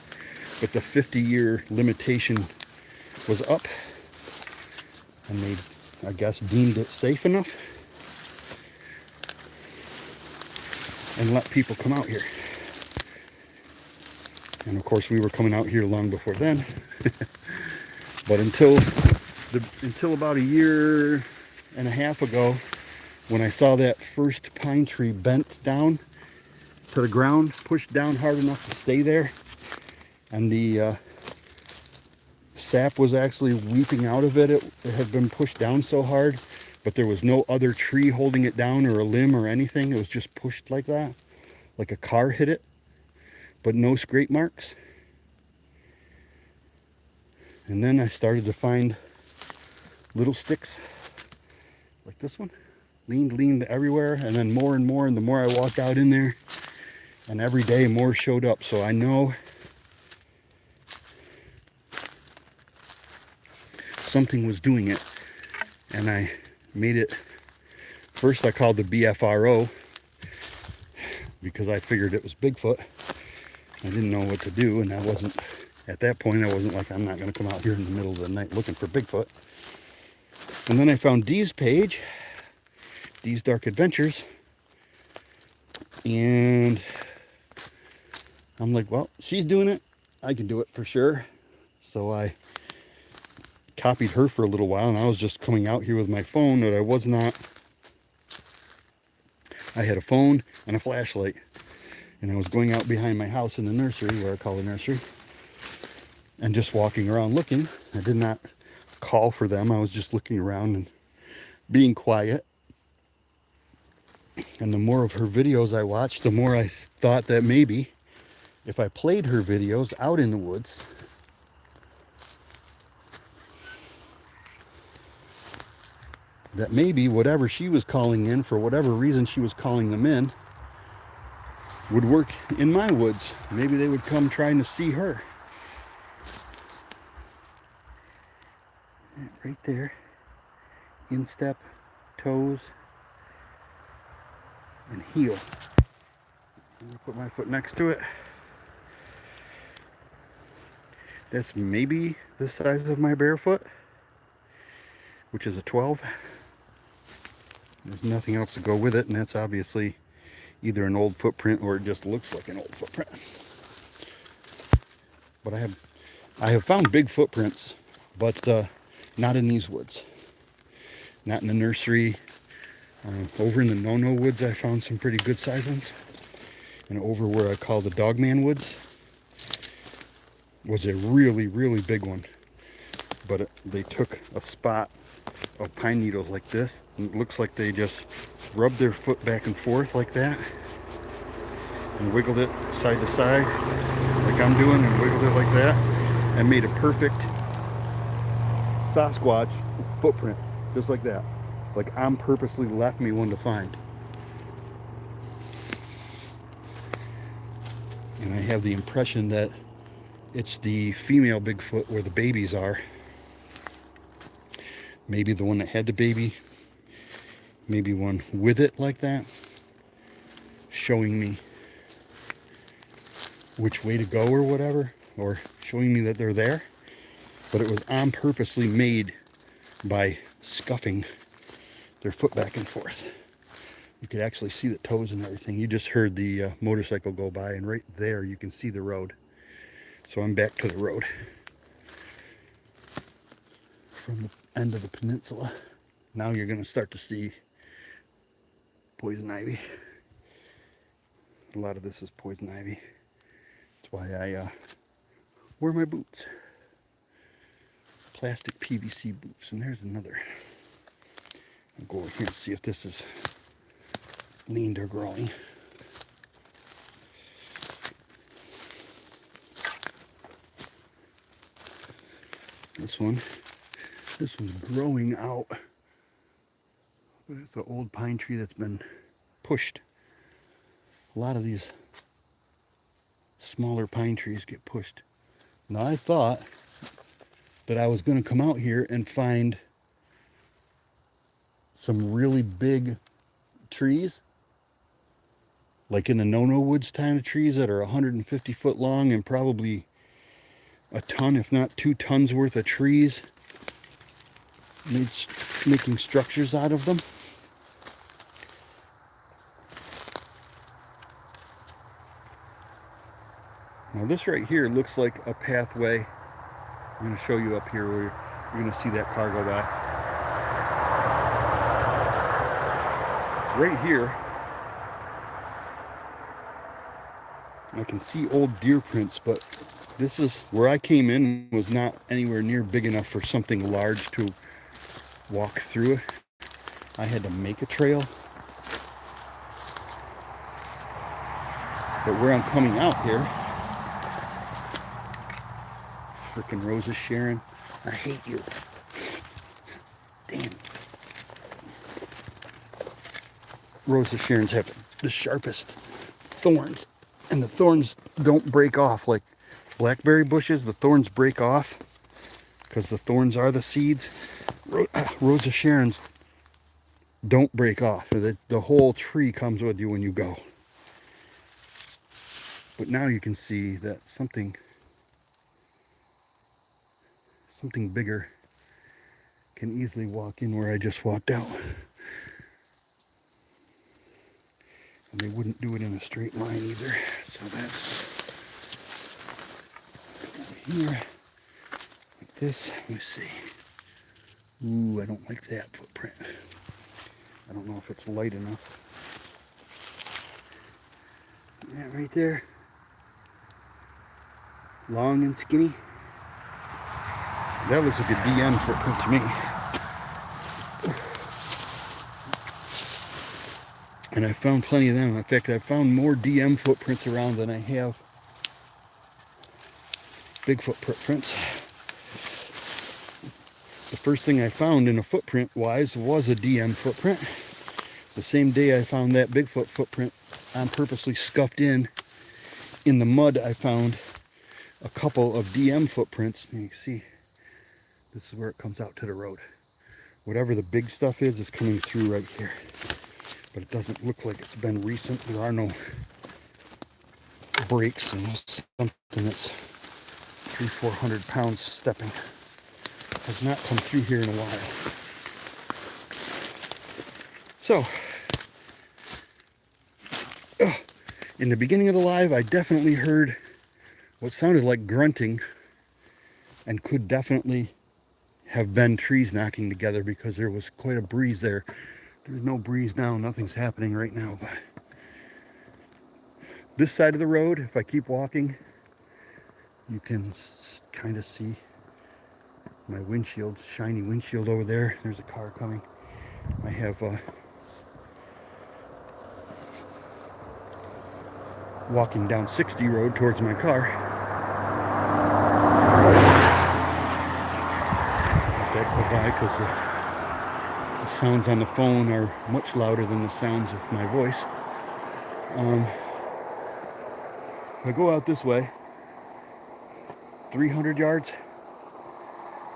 But the 50-year limitation was up, and they, I guess, deemed it safe enough and let people come out here. And of course we were coming out here long before then. But until about a year and a half ago, when I saw that first pine tree bent down to the ground, pushed down hard enough to stay there, and the sap was actually weeping out of it. It had been pushed down so hard, but there was no other tree holding it down or a limb or anything. It was just pushed like that, like a car hit it, but no scrape marks. And then I started to find little sticks like this one. Leaned everywhere, and then more and more, and the more I walked out in there, and every day more showed up. So I know something was doing it, and I made it. First I called the BFRO because I figured it was Bigfoot. I didn't know what to do, and I wasn't, at that point I wasn't like, I'm not going to come out here in the middle of the night looking for Bigfoot. And then I found Dee's page, Dee's Dark Adventures, and I'm like, well, she's doing it, I can do it for sure. So I copied her for a little while, and I was just coming out here with my phone, but I was not. I had a phone and a flashlight, and I was going out behind my house in the nursery, where I call the nursery, and just walking around looking. I did not call for them. I was just looking around and being quiet. And the more of her videos I watched, the more I thought that maybe if I played her videos out in the woods, that maybe whatever she was calling in, for whatever reason she was calling them in, would work in my woods. Maybe they would come trying to see her. Right there, instep, toes, and heel. I'm gonna put my foot next to it. That's maybe the size of my bare foot, which is a 12. There's nothing else to go with it, and that's obviously either an old footprint or it just looks like an old footprint. But I have found big footprints, but not in these woods. Not in the nursery. Over in the Nono woods, I found some pretty good sized ones. And over where I call the Dogman woods was a really, really big one. But they took a spot of pine needles like this, and it looks like they just rubbed their foot back and forth like that and wiggled it side to side like I'm doing, and wiggled it like that, and made a perfect Sasquatch footprint just like that. Like I'm purposely left me one to find. And I have the impression that it's the female Bigfoot where the babies are. Maybe the one that had the baby, maybe one with it like that, showing me which way to go or whatever, or showing me that they're there. But it was on purposely made by scuffing their foot back and forth. You could actually see the toes and everything. You just heard the motorcycle go by, and right there you can see the road. So I'm back to the road from the end of the peninsula. Now you're going to start to see poison ivy. A lot of this is poison ivy. That's why I wear my boots. Plastic PVC boots. And there's another. I'll go over here and see if this is leaned or growing. This one's growing out. It's an old pine tree that's been pushed. A lot of these smaller pine trees get pushed. Now I thought that I was going to come out here and find some really big trees, like in the Nono woods kind of trees that are 150 foot long and probably a ton, if not 2 tons worth of trees, making structures out of them. Now this right here looks like a pathway. I'm going to show you up here where you're going to see that car go by. Right here, I can see old deer prints, but this is where I came in was not anywhere near big enough for something large to walk through it. I had to make a trail. But where I'm coming out here, frickin' roses, Sharon, I hate you. Rose of Sharon's have the sharpest thorns, and the thorns don't break off like blackberry bushes. The thorns break off because the thorns are the seeds. Rose of Sharon's don't break off. The whole tree comes with you when you go. But now you can see that something bigger can easily walk in where I just walked out. And they wouldn't do it in a straight line either. So that's here, like this. Let me see. Ooh, I don't like that footprint. I don't know if it's light enough. Yeah, right there. Long and skinny. That looks like a DM footprint to me. And I found plenty of them. In fact, I found more DM footprints around than I have Bigfoot footprints. The first thing I found in a footprint wise was a DM footprint. The same day I found that Bigfoot footprint, I'm purposely scuffed in the mud. I found a couple of DM footprints. And you can see, this is where it comes out to the road. Whatever the big stuff is coming through right here. But it doesn't look like it's been recent. There are no breaks, and something that's 300-400 pounds stepping has not come through here in a while. So, in the beginning of the live, I definitely heard what sounded like grunting, and could definitely have been trees knocking together because there was quite a breeze there. There's no breeze now, nothing's happening right now, but this side of the road, if I keep walking, you can kind of see my windshield, shiny windshield over there. There's a car coming. I have walking down 60 road towards my car. Let that go by because the sounds on the phone are much louder than the sounds of my voice. If I go out this way, 300 yards,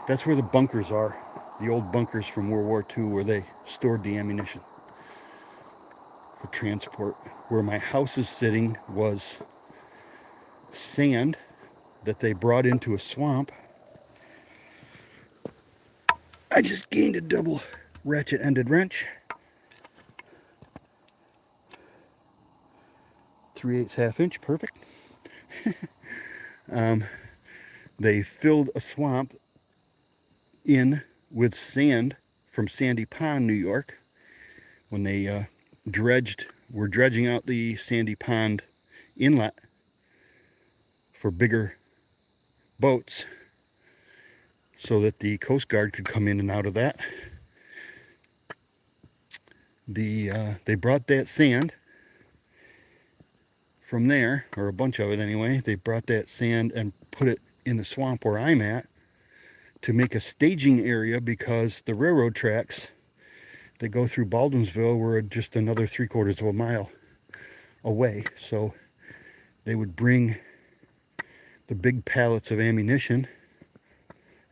that's where the bunkers are. The old bunkers from World War II where they stored the ammunition for transport. Where my house is sitting was sand that they brought into a swamp. I just gained a double ratchet-ended wrench. 3/8 half-inch, perfect. They filled a swamp in with sand from Sandy Pond, New York. When they were dredging out the Sandy Pond inlet for bigger boats so that the Coast Guard could come in and out of that. They brought that sand from there, or a bunch of it anyway. They brought that sand and put it in the swamp where I'm at to make a staging area, because the railroad tracks that go through Baldwinsville were just another 3/4 of a mile away. So they would bring the big pallets of ammunition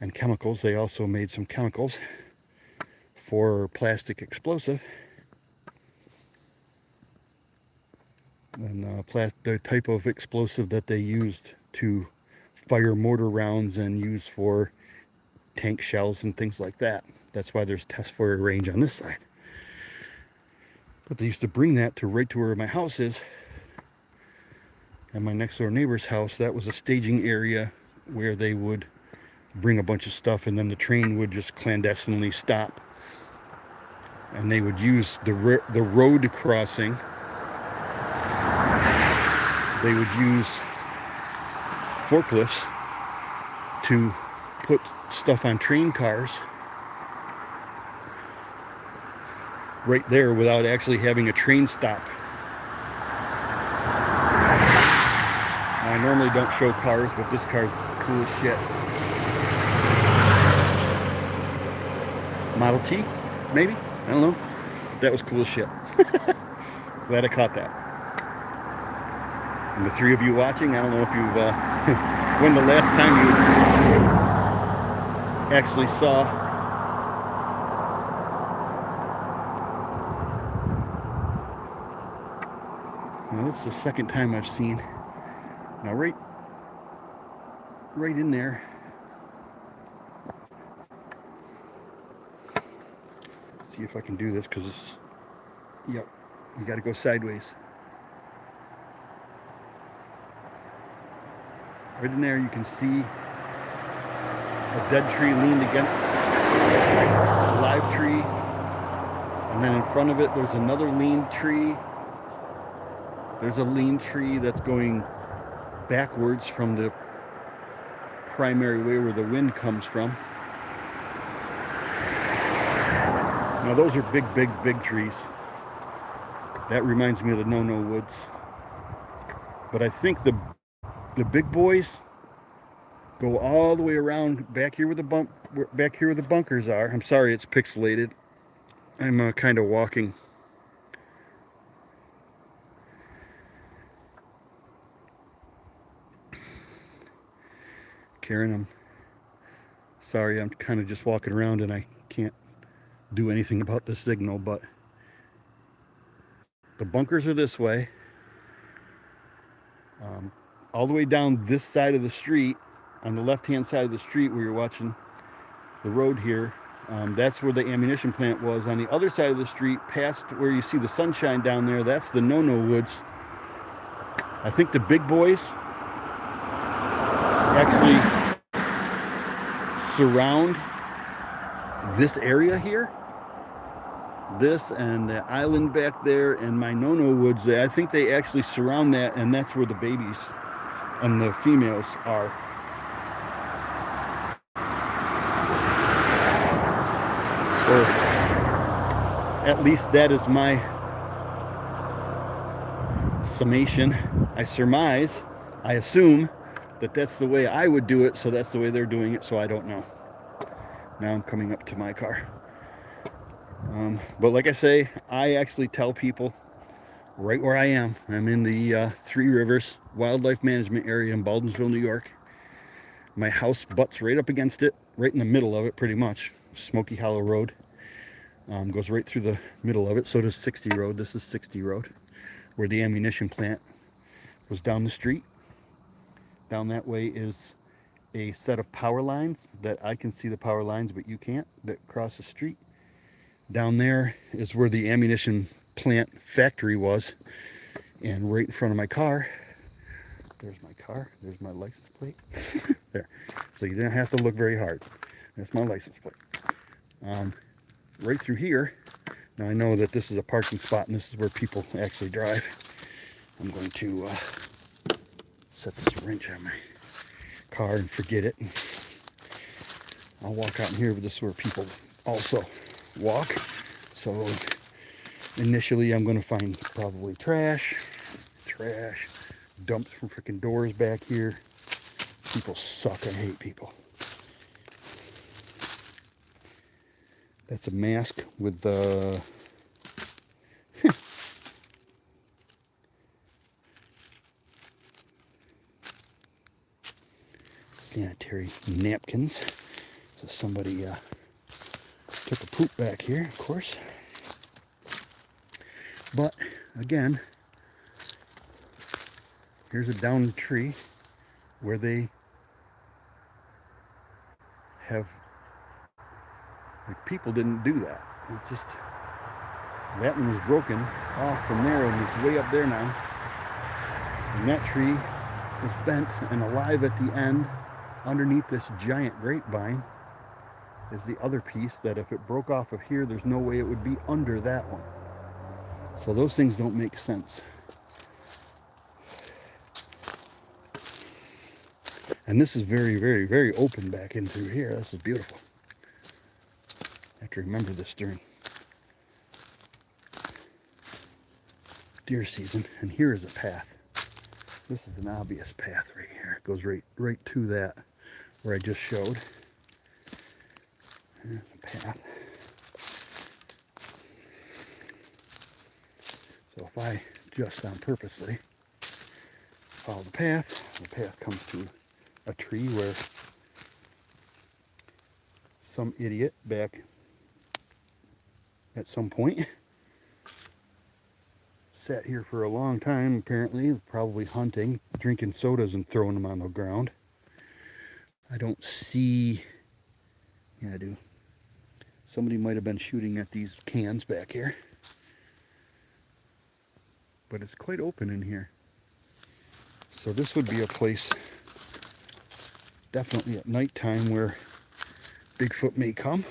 and chemicals. They also made some chemicals for plastic explosive. And the type of explosive that they used to fire mortar rounds and use for tank shells and things like that. That's why there's test fire range on this side. But they used to bring that to right to where my house is, and my next door neighbor's house. That was a staging area where they would bring a bunch of stuff, and then the train would just clandestinely stop, and they would use the road crossing. They would use forklifts to put stuff on train cars right there without actually having a train stop. Now, I normally don't show cars, but this car's cool as shit. Model T, maybe? I don't know. That was cool as shit. Glad I caught that. And the three of you watching, I don't know if you've, when the last time you actually saw now this is the second time I've seen. Now right in there. See if I can do this because it's, yep, you got to go sideways. Right in there you can see a dead tree leaned against a live tree, and then in front of it there's another lean tree. There's a lean tree that's going backwards from the primary way where the wind comes from. Now those are big trees. That reminds me of the no-no woods. But I think the big boys go all the way around back here where the bunkers are. I'm sorry it's pixelated. I'm kind of walking. Karen, I'm sorry, I'm kind of just walking around and I can't do anything about the signal, but the bunkers are this way. All the way down this side of the street, on the left-hand side of the street where you're watching the road here, that's where the ammunition plant was. On the other side of the street, past where you see the sunshine down there, that's the no-no woods. I think the big boys actually surround this area here. This and the island back there and my no-no woods, I think they actually surround that, and that's where the babies and the females are. Or at least that is my summation. I surmise, I assume that that's the way I would do it, so that's the way they're doing it, so I don't know. Now I'm coming up to my car. But like I say, I actually tell people right where I am. I'm in the Three Rivers Wildlife Management Area in Baldwinsville, New York. My house butts right up against it, right in the middle of it pretty much. Smoky Hollow Road goes right through the middle of it. So does 60 Road. This is 60 Road, where the ammunition plant was down the street. Down that way is a set of power lines that I can see the power lines, but you can't, that cross the street. Down there is where the ammunition plant factory was, and right in front of my car, there's my car, there's my license plate. There, so you didn't have to look very hard. That's my license plate. Right through here, now I know that this is a parking spot and this is where people actually drive. I'm going to set this wrench on my car and forget it. I'll walk out in here, but this is where people also walk. So initially I'm going to find probably trash, dumped from freaking doors back here. People suck. I hate people. That's a mask with the sanitary napkins. So somebody took a poop back here, of course. But again, here's a downed tree where they have, like, people didn't do that. It's just, that one was broken off from there and it's way up there now. And that tree is bent and alive at the end. Underneath this giant grapevine is the other piece that if it broke off of here, there's no way it would be under that one. So those things don't make sense. And this is very open back in through here. This is beautiful. I have to remember this during deer season. And here is a path. This is an obvious path right here. It goes right to that where I just showed. There's a path. So So if I just on purposely follow the path comes to a tree where some idiot back at some point sat here for a long time, apparently, probably hunting, drinking sodas and throwing them on the ground. I don't see, yeah I do, somebody might have been shooting at these cans back here, but it's quite open in here. So this would be a place definitely at nighttime where Bigfoot may come.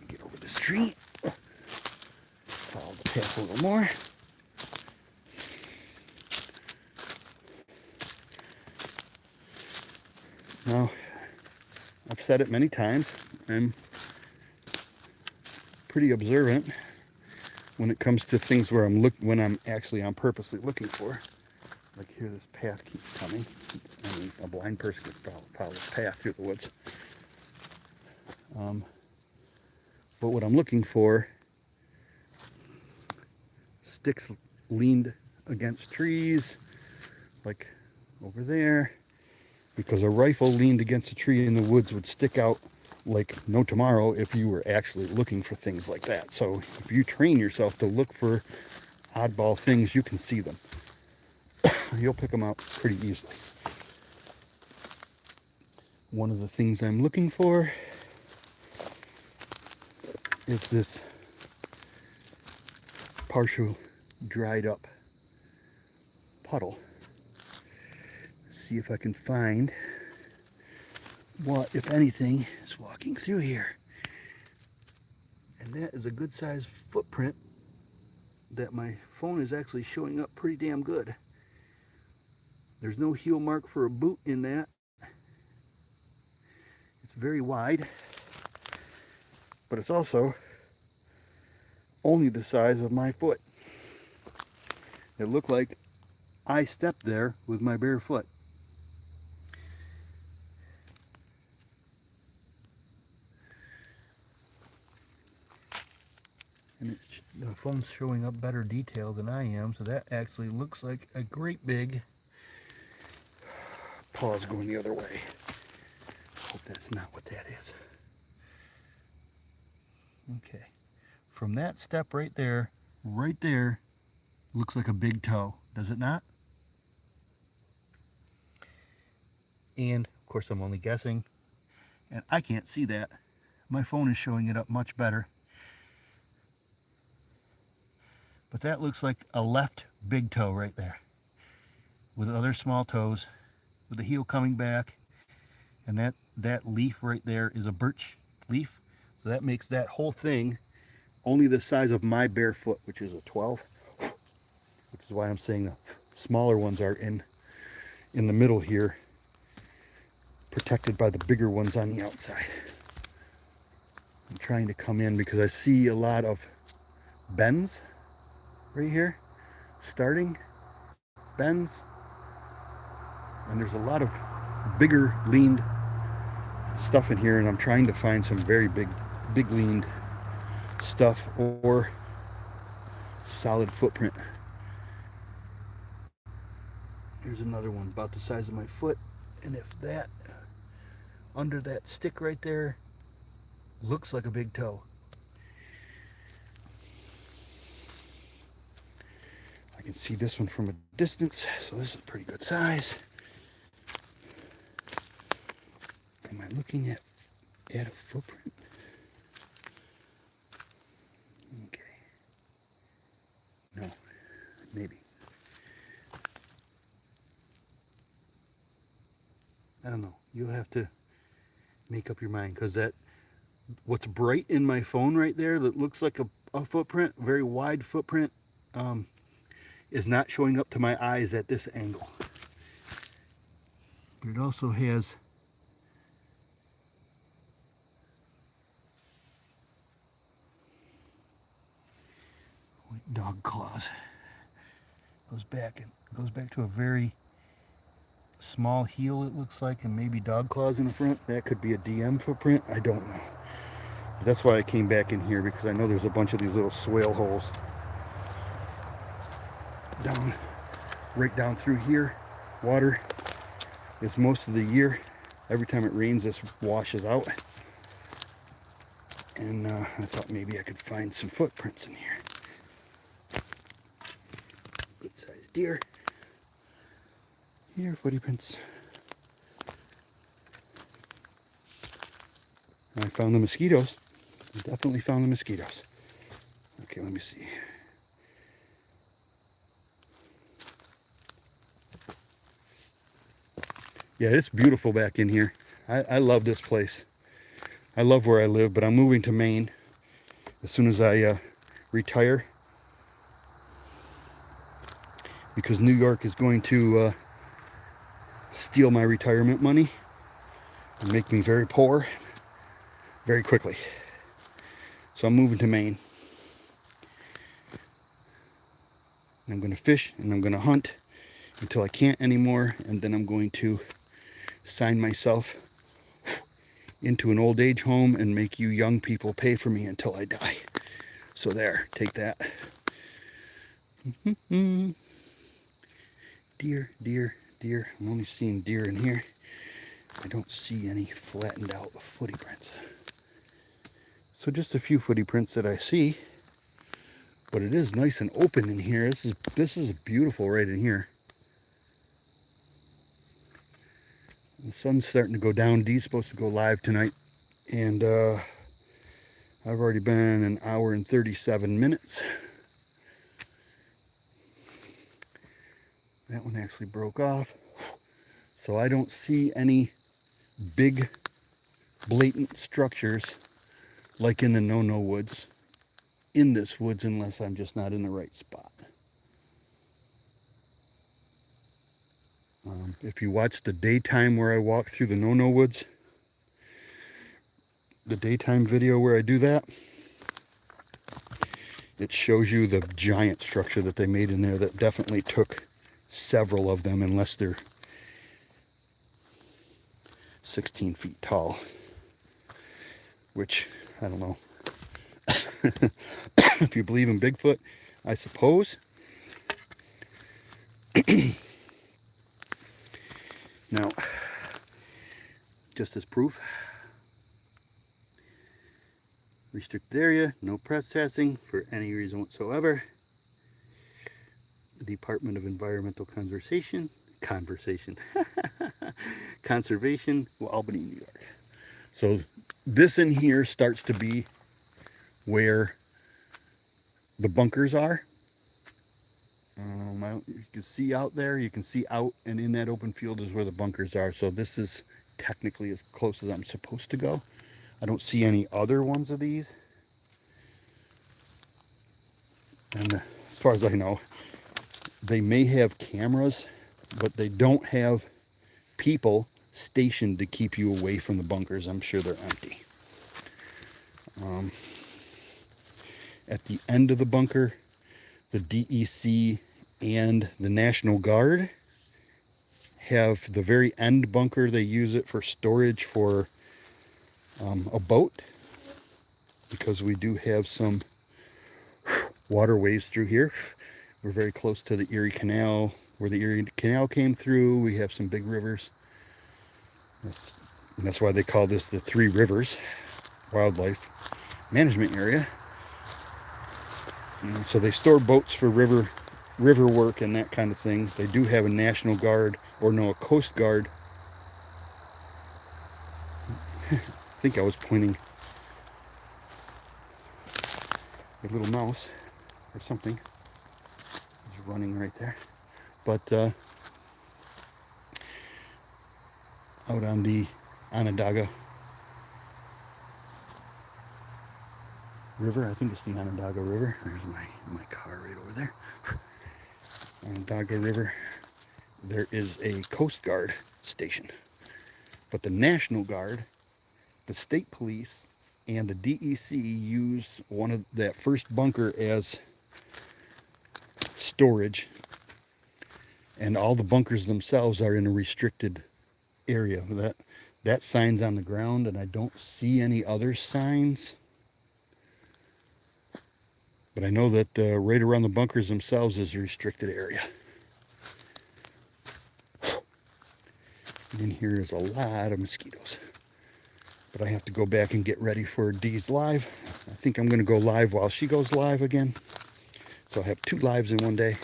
Get over this tree, follow the path a little more. Now, I've said it many times, I'm pretty observant when it comes to things where I'm actually purposely looking for. Like here, this path keeps coming. I mean, a blind person could follow this path through the woods. But what I'm looking for, sticks leaned against trees, like over there, because a rifle leaned against a tree in the woods would stick out like no tomorrow if you were actually looking for things like that. So if you train yourself to look for oddball things, you can see them. You'll pick them out pretty easily. One of the things I'm looking for is this partial dried up puddle. See if I can find what, if anything, is walking through here. And that is a good sized footprint that my phone is actually showing up pretty damn good. There's no heel mark for a boot in that. It's very wide, but it's also only the size of my foot. It looked like I stepped there with my bare foot. And the phone's showing up better detail than I am, so that actually looks like a great big paws going the other way. Hope that's not what that is. Okay, from that step right there, looks like a big toe, does it not? And of course I'm only guessing, and I can't see that. My phone is showing it up much better. But that looks like a left big toe right there, with other small toes, with the heel coming back, and that leaf right there is a birch leaf. So that makes that whole thing only the size of my bare foot, which is a 12, which is why I'm saying the smaller ones are in the middle here, protected by the bigger ones on the outside. I'm trying to come in because I see a lot of bends right here, starting bends, and there's a lot of bigger leaned stuff in here, and I'm trying to find some very big leaned stuff or solid footprint. Here's another one about the size of my foot, and if that under that stick right there looks like a big toe. I can see this one from a distance, so this is pretty good size. Am I looking at a footprint? Okay. No, maybe. I don't know. You'll have to make up your mind, because that what's bright in my phone right there that looks like a footprint, very wide footprint, is not showing up to my eyes at this angle. But it also has dog claws. Goes back to a very small heel, it looks like, and maybe dog claws in the front. That could be a DM footprint, I don't know. But that's why I came back in here, because I know there's a bunch of these little swale holes. down, right down through here. Water is most of the year. Every time it rains, this washes out. And I thought maybe I could find some footprints in here. Good sized deer. Here, footprints. I found the mosquitoes. I definitely found the mosquitoes. Okay, let me see. Yeah, it's beautiful back in here. I love this place. I love where I live, but I'm moving to Maine as soon as I retire, because New York is going to steal my retirement money and make me very poor very quickly. So I'm moving to Maine. I'm going to fish and I'm going to hunt until I can't anymore, and then I'm going to sign myself into an old age home and make you young people pay for me until I die. So there, take that. Deer, deer, deer. I'm only seeing deer in here. I don't see any flattened out footprints. So just a few footprints that I see, but it is nice and open in here. This is beautiful right in here. The sun's starting to go down. Dee's supposed to go live tonight, and I've already been an hour and 37 minutes. That one actually broke off. So I don't see any big blatant structures like in the no-no woods in this woods, unless I'm just not in the right spot. If you watch the daytime where I walk through the no-no woods, the daytime video where I do that, it shows you the giant structure that they made in there that definitely took several of them, unless they're 16 feet tall, which I don't know. If you believe in Bigfoot, I suppose. Now, just as proof, restricted area, no trespassing for any reason whatsoever. The Department of Environmental Conservation, Albany, New York. So this in here starts to be where the bunkers are. You can see out there, you can see out, and in that open field is where the bunkers are. So this is technically as close as I'm supposed to go. I don't see any other ones of these. And as far as I know, they may have cameras, but they don't have people stationed to keep you away from the bunkers. I'm sure they're empty. At the end of the bunker, the DEC and the National Guard have the very end bunker. They use it for storage for a boat, because we do have some waterways through here. We're very close to the Erie Canal, where the Erie Canal came through. We have some big rivers. That's why they call this the Three Rivers Wildlife Management Area. And so they store boats for river work and that kind of thing. They do have a National Guard, or no, a Coast Guard. I think I was pointing a little mouse or something. It's running right there. But out on the Onondaga River, I think it's the Onondaga River. There's my car right over there. Onondaga River, there is a Coast Guard station. But the National Guard, the state police, and the DEC use that first bunker as storage, and all the bunkers themselves are in a restricted area. That sign's on the ground, and I don't see any other signs. But I know that right around the bunkers themselves is a restricted area. And in here is a lot of mosquitoes. But I have to go back and get ready for Dee's live. I think I'm going to go live while she goes live again. So I'll have 2 lives in one day.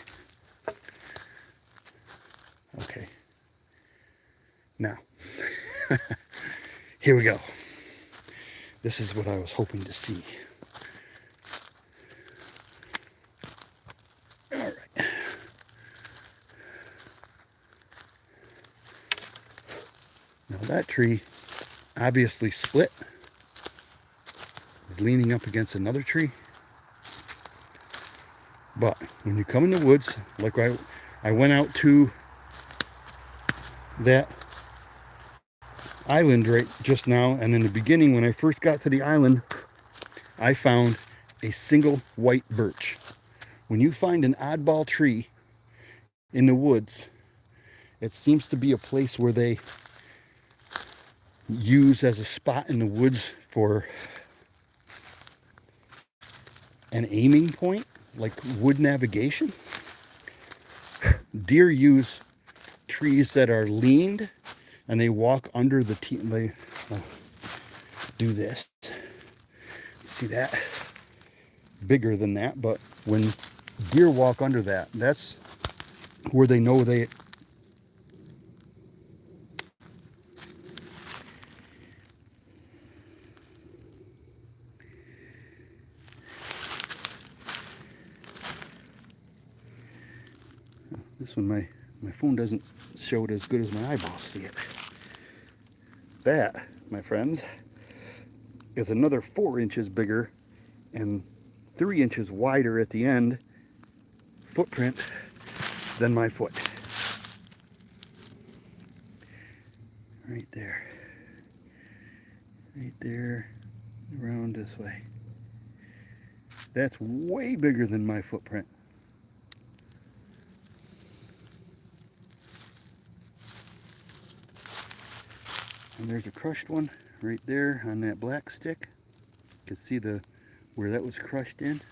Okay. Now, here we go. This is what I was hoping to see. All right. Now that tree obviously split. Is leaning up against another tree. But when you come in the woods, like I went out to that island right just now, and in the beginning when I first got to the island, I found a single white birch. When you find an oddball tree in the woods, it seems to be a place where they use as a spot in the woods for an aiming point, like wood navigation. Deer use trees that are leaned, and they walk under the they do this. See that? Bigger than that, but when deer walk under that, that's where they know they this one my phone doesn't show it as good as my eyeballs see it. That, my friends, is another 4 inches bigger and 3 inches wider at the end footprint than my foot. Right there. Right there, around this way. That's way bigger than my footprint. And there's a crushed one right there on that black stick. You can see where that was crushed in. That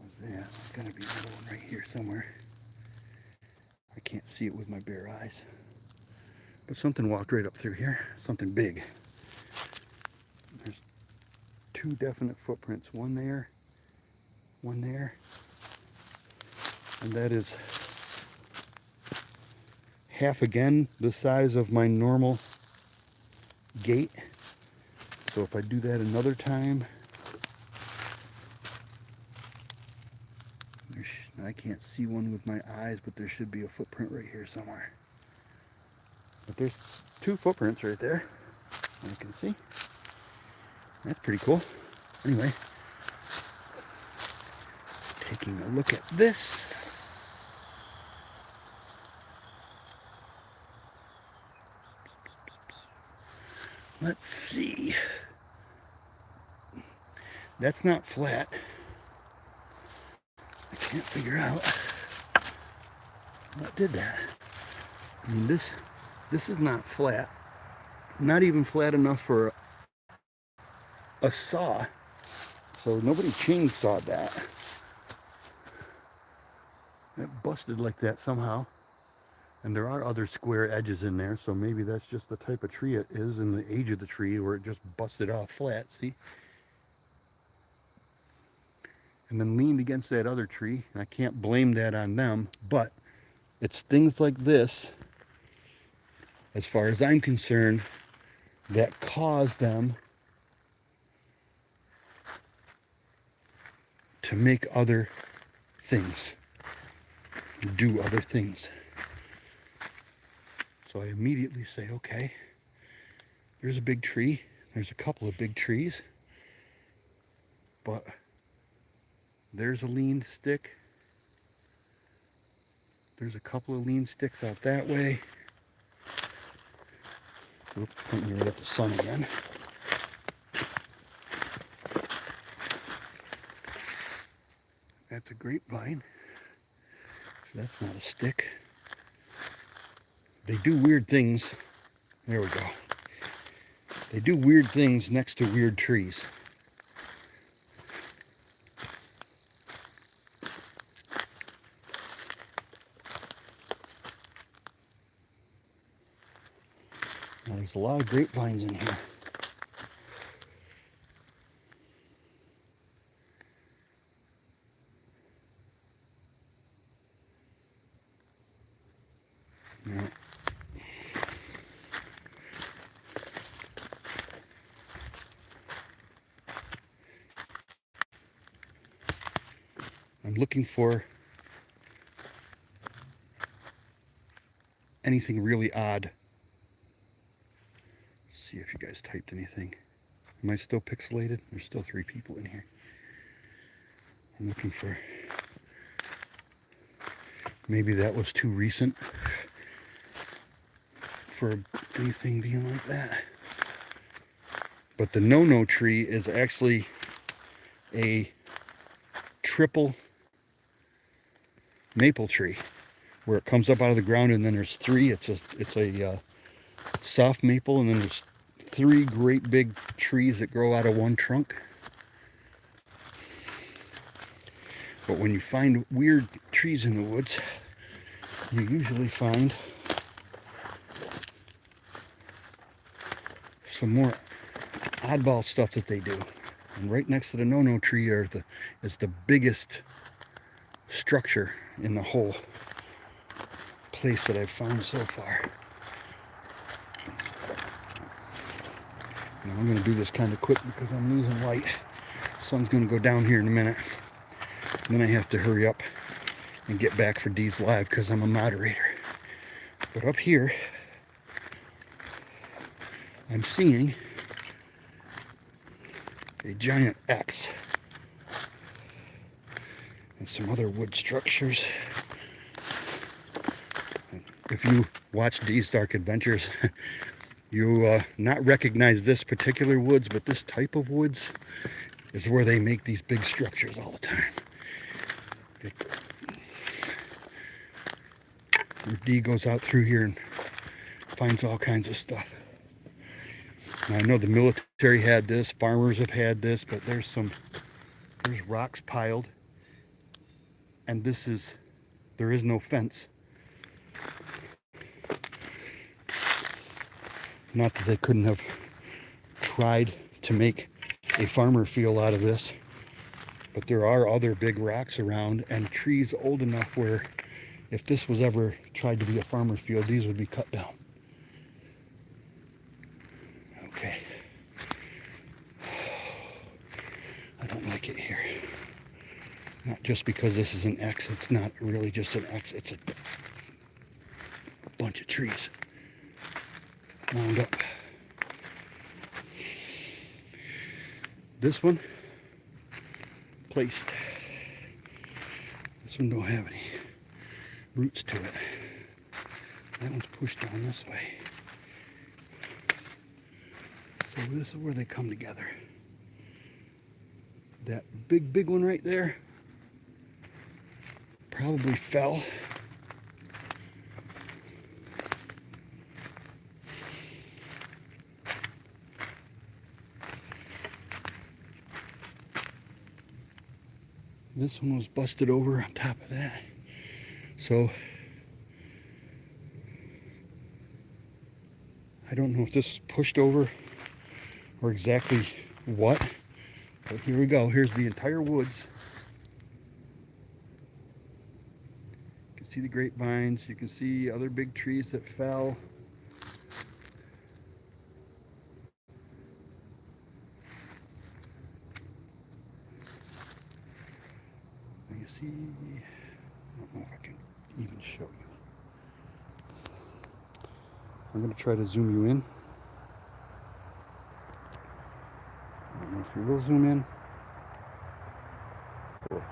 was that. There's got to be another one right here somewhere. I can't see it with my bare eyes. But something walked right up through here. Something big. There's 2 definite footprints. One there. One there. And that is half again the size of my normal gate. So if I do that another time, I can't see one with my eyes, but there should be a footprint right here somewhere. But there's 2 footprints right there, I can see. That's pretty cool. Anyway, taking a look at this. Let's see. That's not flat. I can't figure out what did that. I mean, this is not flat. Not even flat enough for a saw. So nobody chainsawed that. That busted like that somehow. And there are other square edges in there, so maybe that's just the type of tree it is and the age of the tree where it just busted off flat, see? And then leaned against that other tree. And I can't blame that on them, but it's things like this, as far as I'm concerned, that cause them to make other things, do other things. So I immediately say, okay, there's a big tree. There's a couple of big trees. But there's a lean stick. There's a couple of lean sticks out that way. Oops, pointing right at the sun again. That's a grapevine. So that's not a stick. They do weird things. There we go. They do weird things next to weird trees. Now, there's a lot of grapevines in here. Now, I'm looking for anything really odd. Let's see if you guys typed anything. Am I still pixelated? There's still 3 people in here. I'm looking for... Maybe that was too recent for anything being like that. But the nono tree is actually a triple maple tree, where it comes up out of the ground, and then there's 3. It's a soft maple, and then there's 3 great big trees that grow out of one trunk. But when you find weird trees in the woods, you usually find some more oddball stuff that they do. And right next to the nono tree is the biggest structure in the whole place that I've found so far. Now I'm going to do this kind of quick because I'm losing light. The sun's going to go down here in a minute. And then I have to hurry up and get back for Dee's Live because I'm a moderator. But up here, I'm seeing a giant X and some other wood structures. If you watch Dee's Dark Adventures, you not recognize this particular woods, but this type of woods is where they make these big structures all the time. Dee goes out through here and finds all kinds of stuff. Now, I know the military had this, farmers have had this, but there's rocks piled, and there is no fence. Not that they couldn't have tried to make a farmer field out of this, but there are other big rocks around and trees old enough where if this was ever tried to be a farmer's field, these would be cut down. Okay. I don't like it here. Not just because this is an X, it's not really just an X, it's a bunch of trees wound up. This one, placed. This one don't have any roots to it. That one's pushed down this way. So this is where they come together. That big one right there probably fell. This one was busted over on top of that. So I don't know if this is pushed over or exactly what, but here we go. Here's the entire woods. You can see the grapevines. You can see other big trees that fell. You see, I don't know if I can even show you. I'm going to try to zoom you in. I don't know if you will zoom in. Cool.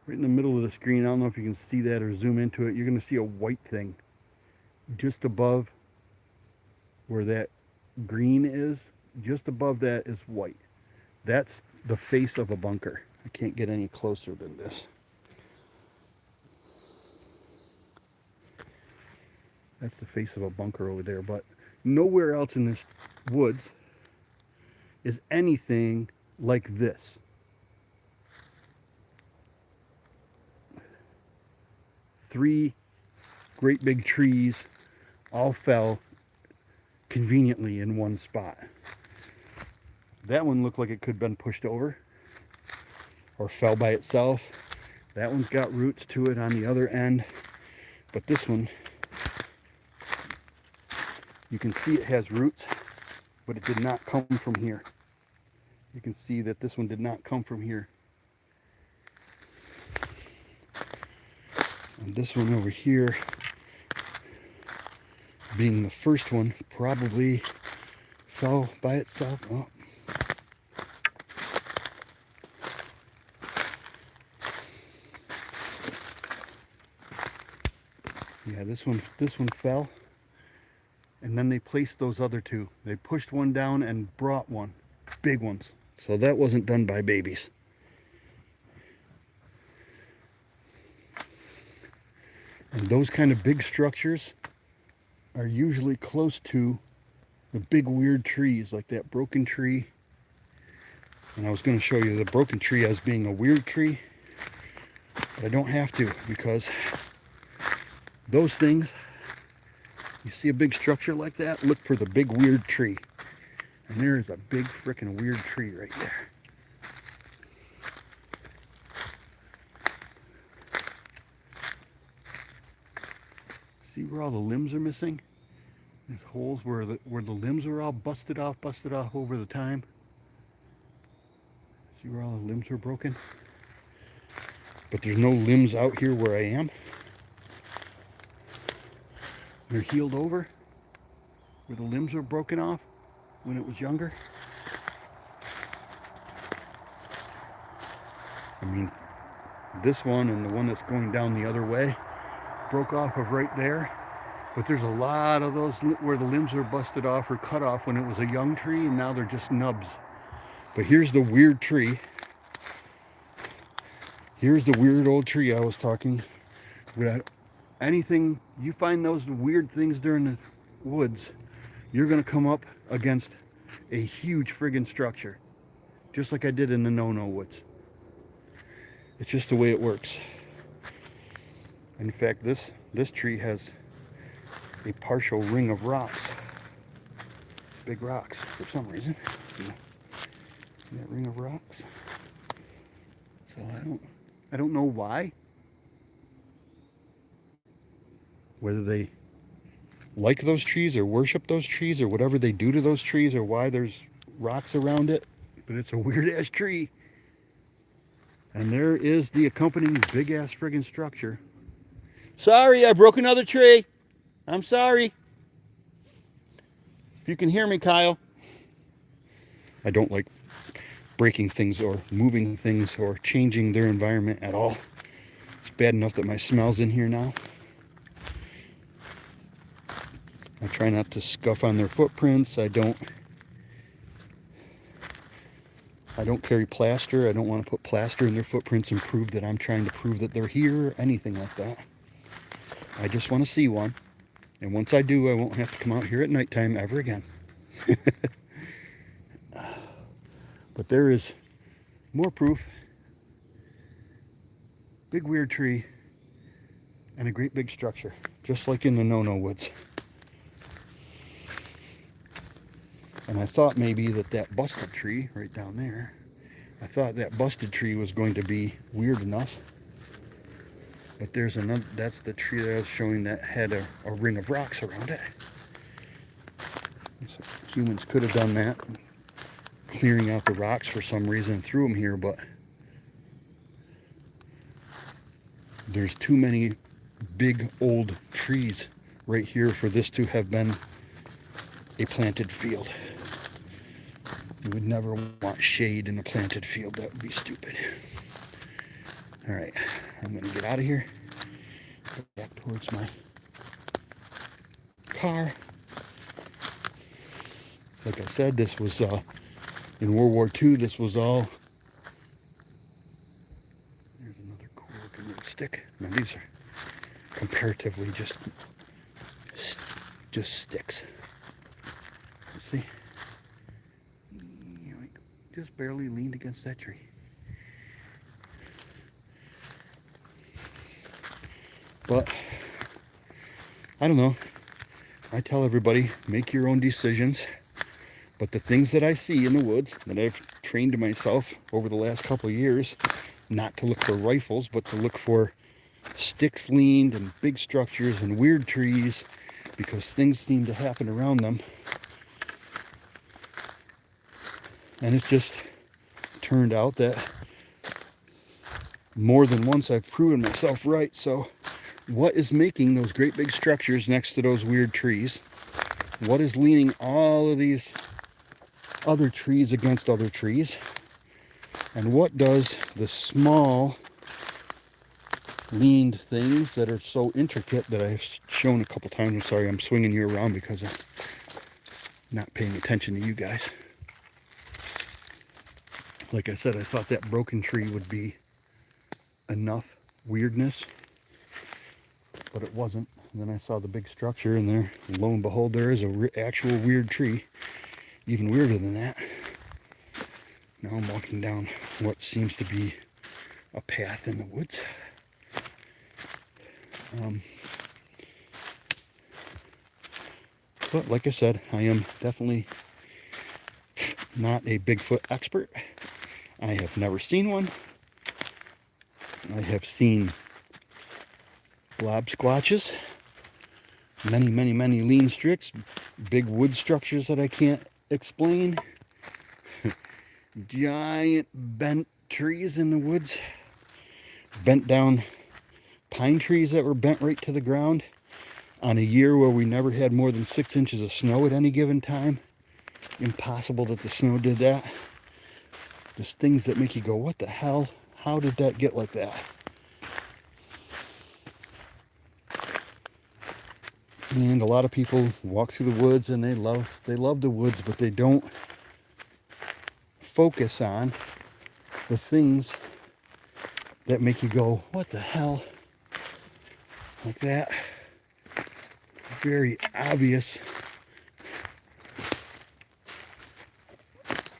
Right in the middle of the screen, I don't know if you can see that or zoom into it, you're going to see a white thing just above where that green is, just above that is white. That's the face of a bunker. I can't get any closer than this. That's the face of a bunker over there, but nowhere else in this woods is anything like this. Three great big trees all fell conveniently in one spot. That one looked like it could have been pushed over or fell by itself. That one's got roots to it on the other end, but this one, you can see it has roots, but it did not come from here. You can see that this one did not come from here. And this one over here, being the first one, probably fell by itself. Oh. Yeah, this one fell. And then they placed those other two. They pushed one down and brought one. Big ones. So that wasn't done by babies. And those kind of big structures are usually close to the big weird trees, like that broken tree. And I was going to show you the broken tree as being a weird tree, but I don't have to, because those things, you see a big structure like that, look for the big weird tree. And there is a big frickin' weird tree right there. See where all the limbs are missing? There's holes where the limbs are all busted off over the time. See where all the limbs are broken? But there's no limbs out here where I am. They're healed over, where the limbs were broken off when it was younger. I mean, this one and the one that's going down the other way broke off of right there. But there's a lot of those where the limbs are busted off or cut off when it was a young tree, and now they're just nubs. But here's the weird tree. Here's the weird old tree I was talking about. Anything, you find those weird things during the woods, you're going to come up against a huge friggin' structure. Just like I did in the no-no woods. It's just the way it works. In fact, this tree has a partial ring of rocks. Big rocks for some reason. See that ring of rocks? So I don't know why. Whether they like those trees or worship those trees or whatever they do to those trees or why there's rocks around it, but it's a weird ass tree. And there is the accompanying big ass friggin' structure. Sorry, I broke another tree. I'm sorry. If you can hear me, Kyle. I don't like breaking things or moving things or changing their environment at all. It's bad enough that my smell's in here now. I try not to scuff on their footprints. I don't carry plaster. I don't want to put plaster in their footprints and prove that I'm trying to prove that they're here or anything like that. I just want to see one. And once I do, I won't have to come out here at nighttime ever again. But there is more proof. Big weird tree and a great big structure, just like in the no-no woods. And I thought maybe that busted tree right down there, I thought that busted tree was going to be weird enough. But there's another, that's the tree that I was showing that had a ring of rocks around it. So humans could have done that, clearing out the rocks for some reason and threw them here, but there's too many big old trees right here for this to have been a planted field. You would never want shade in a planted field. That would be stupid. All right, I'm going to get out of here. Go back towards my car. Like I said, this was in World War II. This was all. There's another cool looking little stick. Now these are comparatively just sticks. See, just barely leaned against that tree. But I don't know. I tell everybody, make your own decisions. But the things that I see in the woods, that I've trained myself over the last couple of years, not to look for rifles, but to look for sticks leaned and big structures and weird trees, because things seem to happen around them. And it's just turned out that more than once I've proven myself right. So what is making those great big structures next to those weird trees? What is leaning all of these other trees against other trees? And what does the small leaned things that are so intricate that I've shown a couple times? I'm sorry, I'm swinging you around because I'm not paying attention to you guys. Like I said, I thought that broken tree would be enough weirdness, but it wasn't. And then I saw the big structure, and there, lo and behold, there is a actual weird tree. Even weirder than that. Now I'm walking down what seems to be a path in the woods. But like I said, I am definitely not a Bigfoot expert. I have never seen one. I have seen blob squatches, many lean sticks, big wood structures that I can't explain, giant bent trees in the woods, bent down pine trees that were bent right to the ground on a year where we never had more than 6 inches of snow at any given time. Impossible that the snow did that. Just things that make you go, what the hell? How did that get like that? And a lot of people walk through the woods and they love the woods, but they don't focus on the things that make you go, what the hell? Like that. Very obvious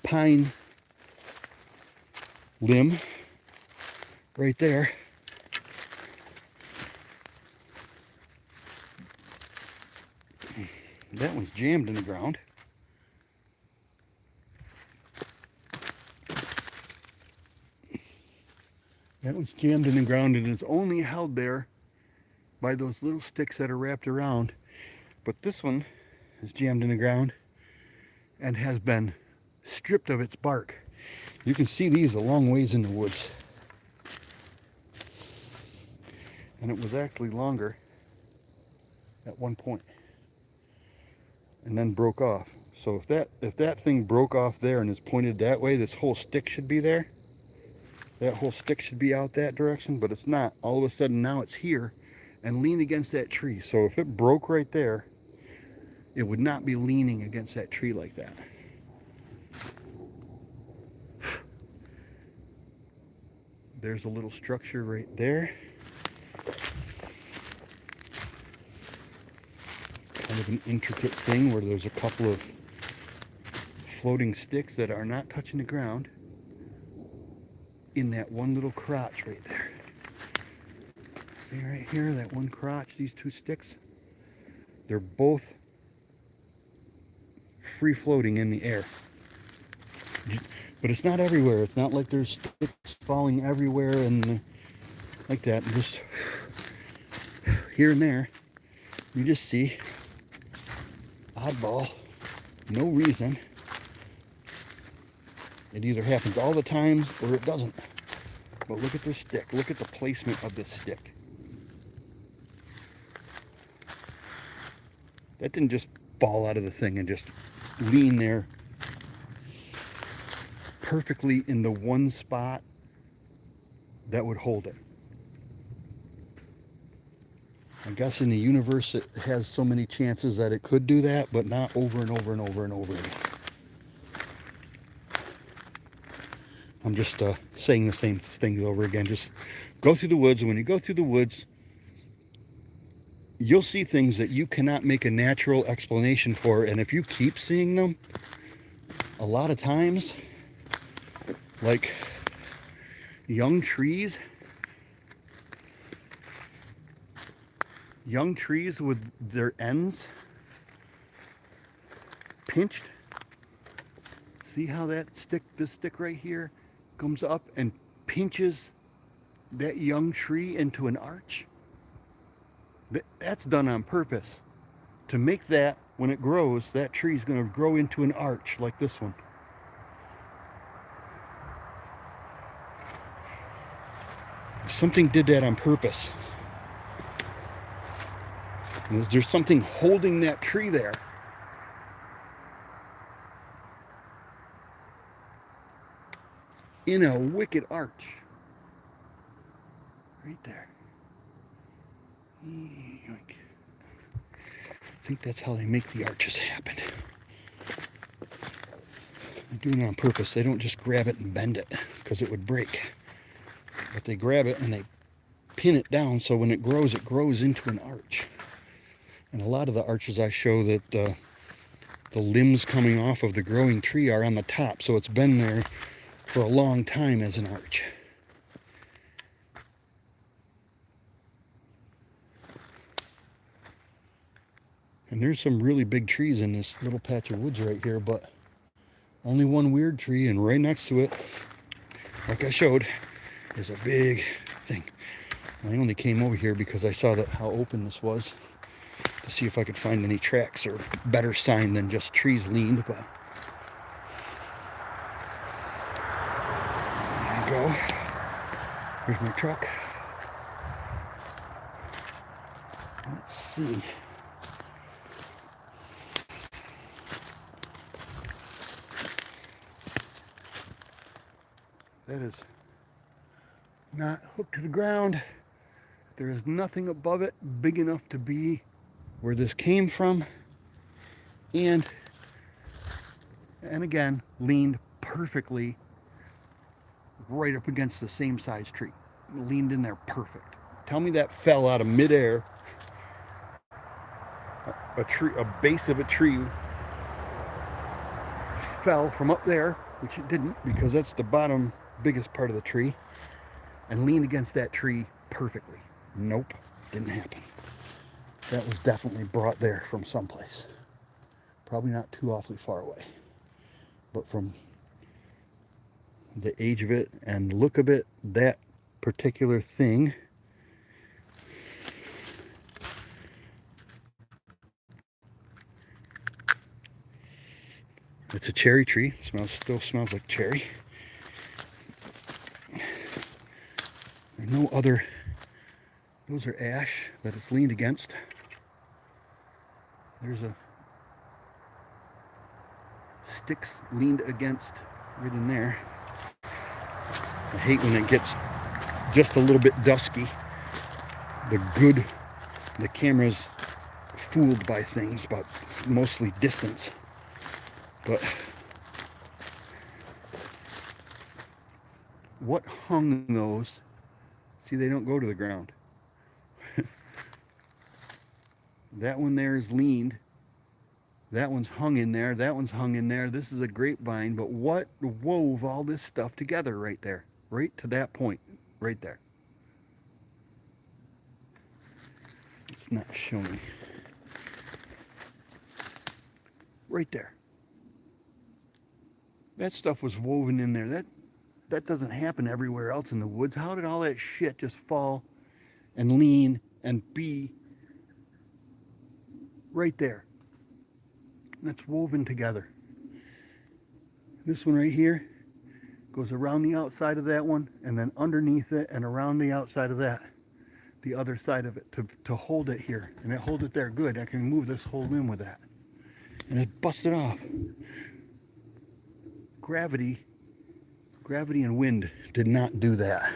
pine limb right there. That one's jammed in the ground. That one's jammed in the ground, and it's only held there by those little sticks that are wrapped around. But this one is jammed in the ground and has been stripped of its bark. You can see these a long ways in the woods. And it was actually longer at one point and then broke off. So if that thing broke off there and is pointed that way, this whole stick should be there. That whole stick should be out that direction, but it's not. All of a sudden now it's here and leaned against that tree. So if it broke right there, it would not be leaning against that tree like that. There's a little structure right there. Kind of an intricate thing where there's a couple of floating sticks that are not touching the ground in that one little crotch right there. See right here, that one crotch, these two sticks, they're both free floating in the air. But it's not everywhere. It's not like there's sticks falling everywhere and like that. Just here and there, you just see oddball, no reason. It either happens all the time or it doesn't. But look at this stick. Look at the placement of this stick. That didn't just fall out of the thing and just lean there perfectly in the one spot that would hold it. I guess in the universe it has so many chances that it could do that, but not over and over and over and over again. I'm just saying the same thing over again. Just go through the woods, and when you go through the woods, you'll see things that you cannot make a natural explanation for, and if you keep seeing them, a lot of times, like young trees with their ends pinched. See how this stick right here comes up and pinches that young tree into an arch? That's done on purpose to make that, when it grows, that tree is going to grow into an arch like this one. Something did that on purpose. And there's something holding that tree there. In a wicked arch. Right there. I think that's how they make the arches happen. They're doing it on purpose. They don't just grab it and bend it because it would break. But they grab it and they pin it down so when it grows into an arch. And a lot of the arches I show that the limbs coming off of the growing tree are on the top, so it's been there for a long time as an arch. And there's some really big trees in this little patch of woods right here, but only one weird tree, and right next to it, like I showed, there's a big thing. I only came over here because I saw how open this was to see if I could find any tracks or better sign than just trees leaned, but there you go. Here's my truck. Let's see. That is not hooked to the ground. There is nothing above it big enough to be where this came from. And again, leaned perfectly right up against the same size tree. Leaned in there perfect. Tell me that fell out of midair. A base of a tree fell from up there, which it didn't because that's the bottom biggest part of the tree, and leaned against that tree perfectly. Nope, didn't happen. That was definitely brought there from someplace. Probably not too awfully far away. But from the age of it and look of it, that particular thing it's a cherry tree. It still smells like cherry. There's no other, those are ash that it's leaned against. There's a sticks leaned against right in there. I hate when it gets just a little bit dusky. The camera's fooled by things, but mostly distance. But what hung those? See, they don't go to the ground. That one there is leaned. That one's hung in there. That one's hung in there. This is a grapevine. But what wove all this stuff together right there? Right to that point. Right there. It's not showing. Right there. That stuff was woven in there. That doesn't happen everywhere else in the woods. How did all that shit just fall and lean and be right there? That's woven together. This one right here goes around the outside of that one and then underneath it and around the outside of that, the other side of it to hold it here. And it holds it there good. I can move this whole limb with that. And it busted off. Gravity and wind did not do that.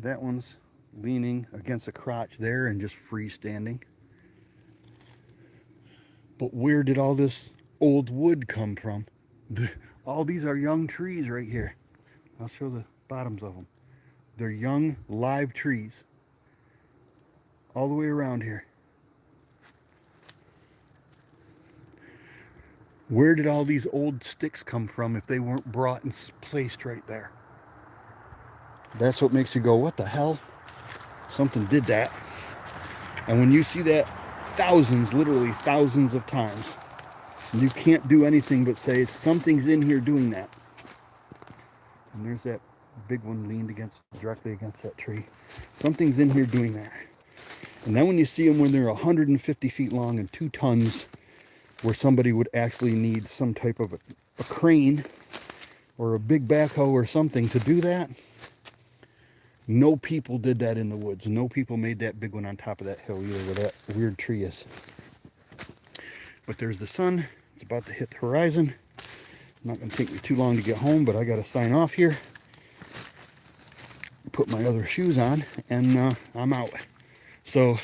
That one's leaning against a crotch there and just freestanding. But where did all this old wood come from? All these are young trees right here. I'll show the bottoms of them. They're young, live trees. All the way around here. Where did all these old sticks come from if they weren't brought and placed right there? That's what makes you go, what the hell? Something did that. And when you see that thousands, literally thousands of times, you can't do anything but say, something's in here doing that. And there's that big one leaned directly against that tree. Something's in here doing that. And then when you see them when they're 150 feet long and 2 tons, where somebody would actually need some type of a crane or a big backhoe or something to do that, no people did that in the woods. No people made that big one on top of that hill either, where that weird tree is. But there's the sun. It's about to hit the horizon. Not going to take me too long to get home, but I got to sign off here, put my other shoes on, and I'm out. So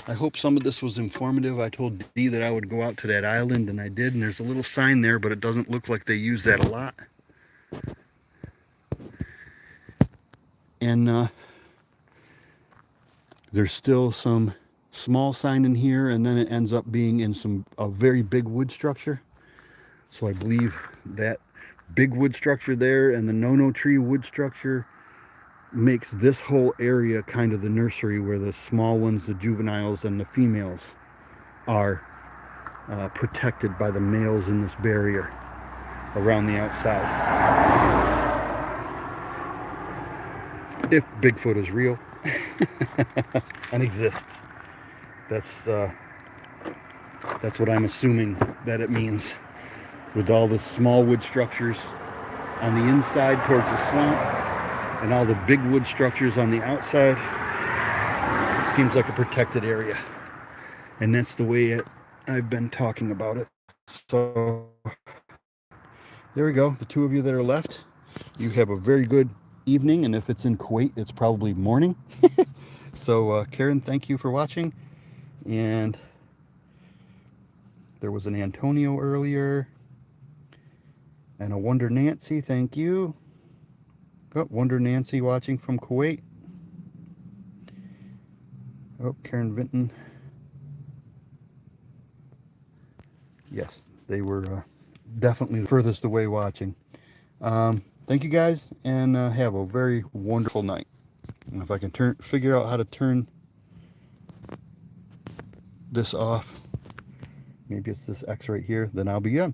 I hope some of this was informative. I told Dee that I would go out to that island, and I did, and there's a little sign there, but it doesn't look like they use that a lot. And there's still some small sign in here, and then it ends up being in a very big wood structure. So I believe that big wood structure there and the nono tree wood structure makes this whole area kind of the nursery, where the small ones, the juveniles and the females, are protected by the males in this barrier around the outside. If Bigfoot is real and exists. That's what I'm assuming that it means, with all the small wood structures on the inside towards the swamp and all the big wood structures on the outside. It seems like a protected area, and that's the way I've been talking about it. So there we go. The 2 of you that are left, you have a very good evening, and if it's in Kuwait, it's probably morning. So Karen, thank you for watching. And there was an Antonio earlier, and a Wonder Nancy, thank you. Oh, Wonder Nancy watching from Kuwait. Oh, Karen Vinton. Yes, they were definitely the furthest away watching. Thank you guys, and have a very wonderful night. And if I can figure out how to turn this off, maybe it's this X right here, then I'll be done.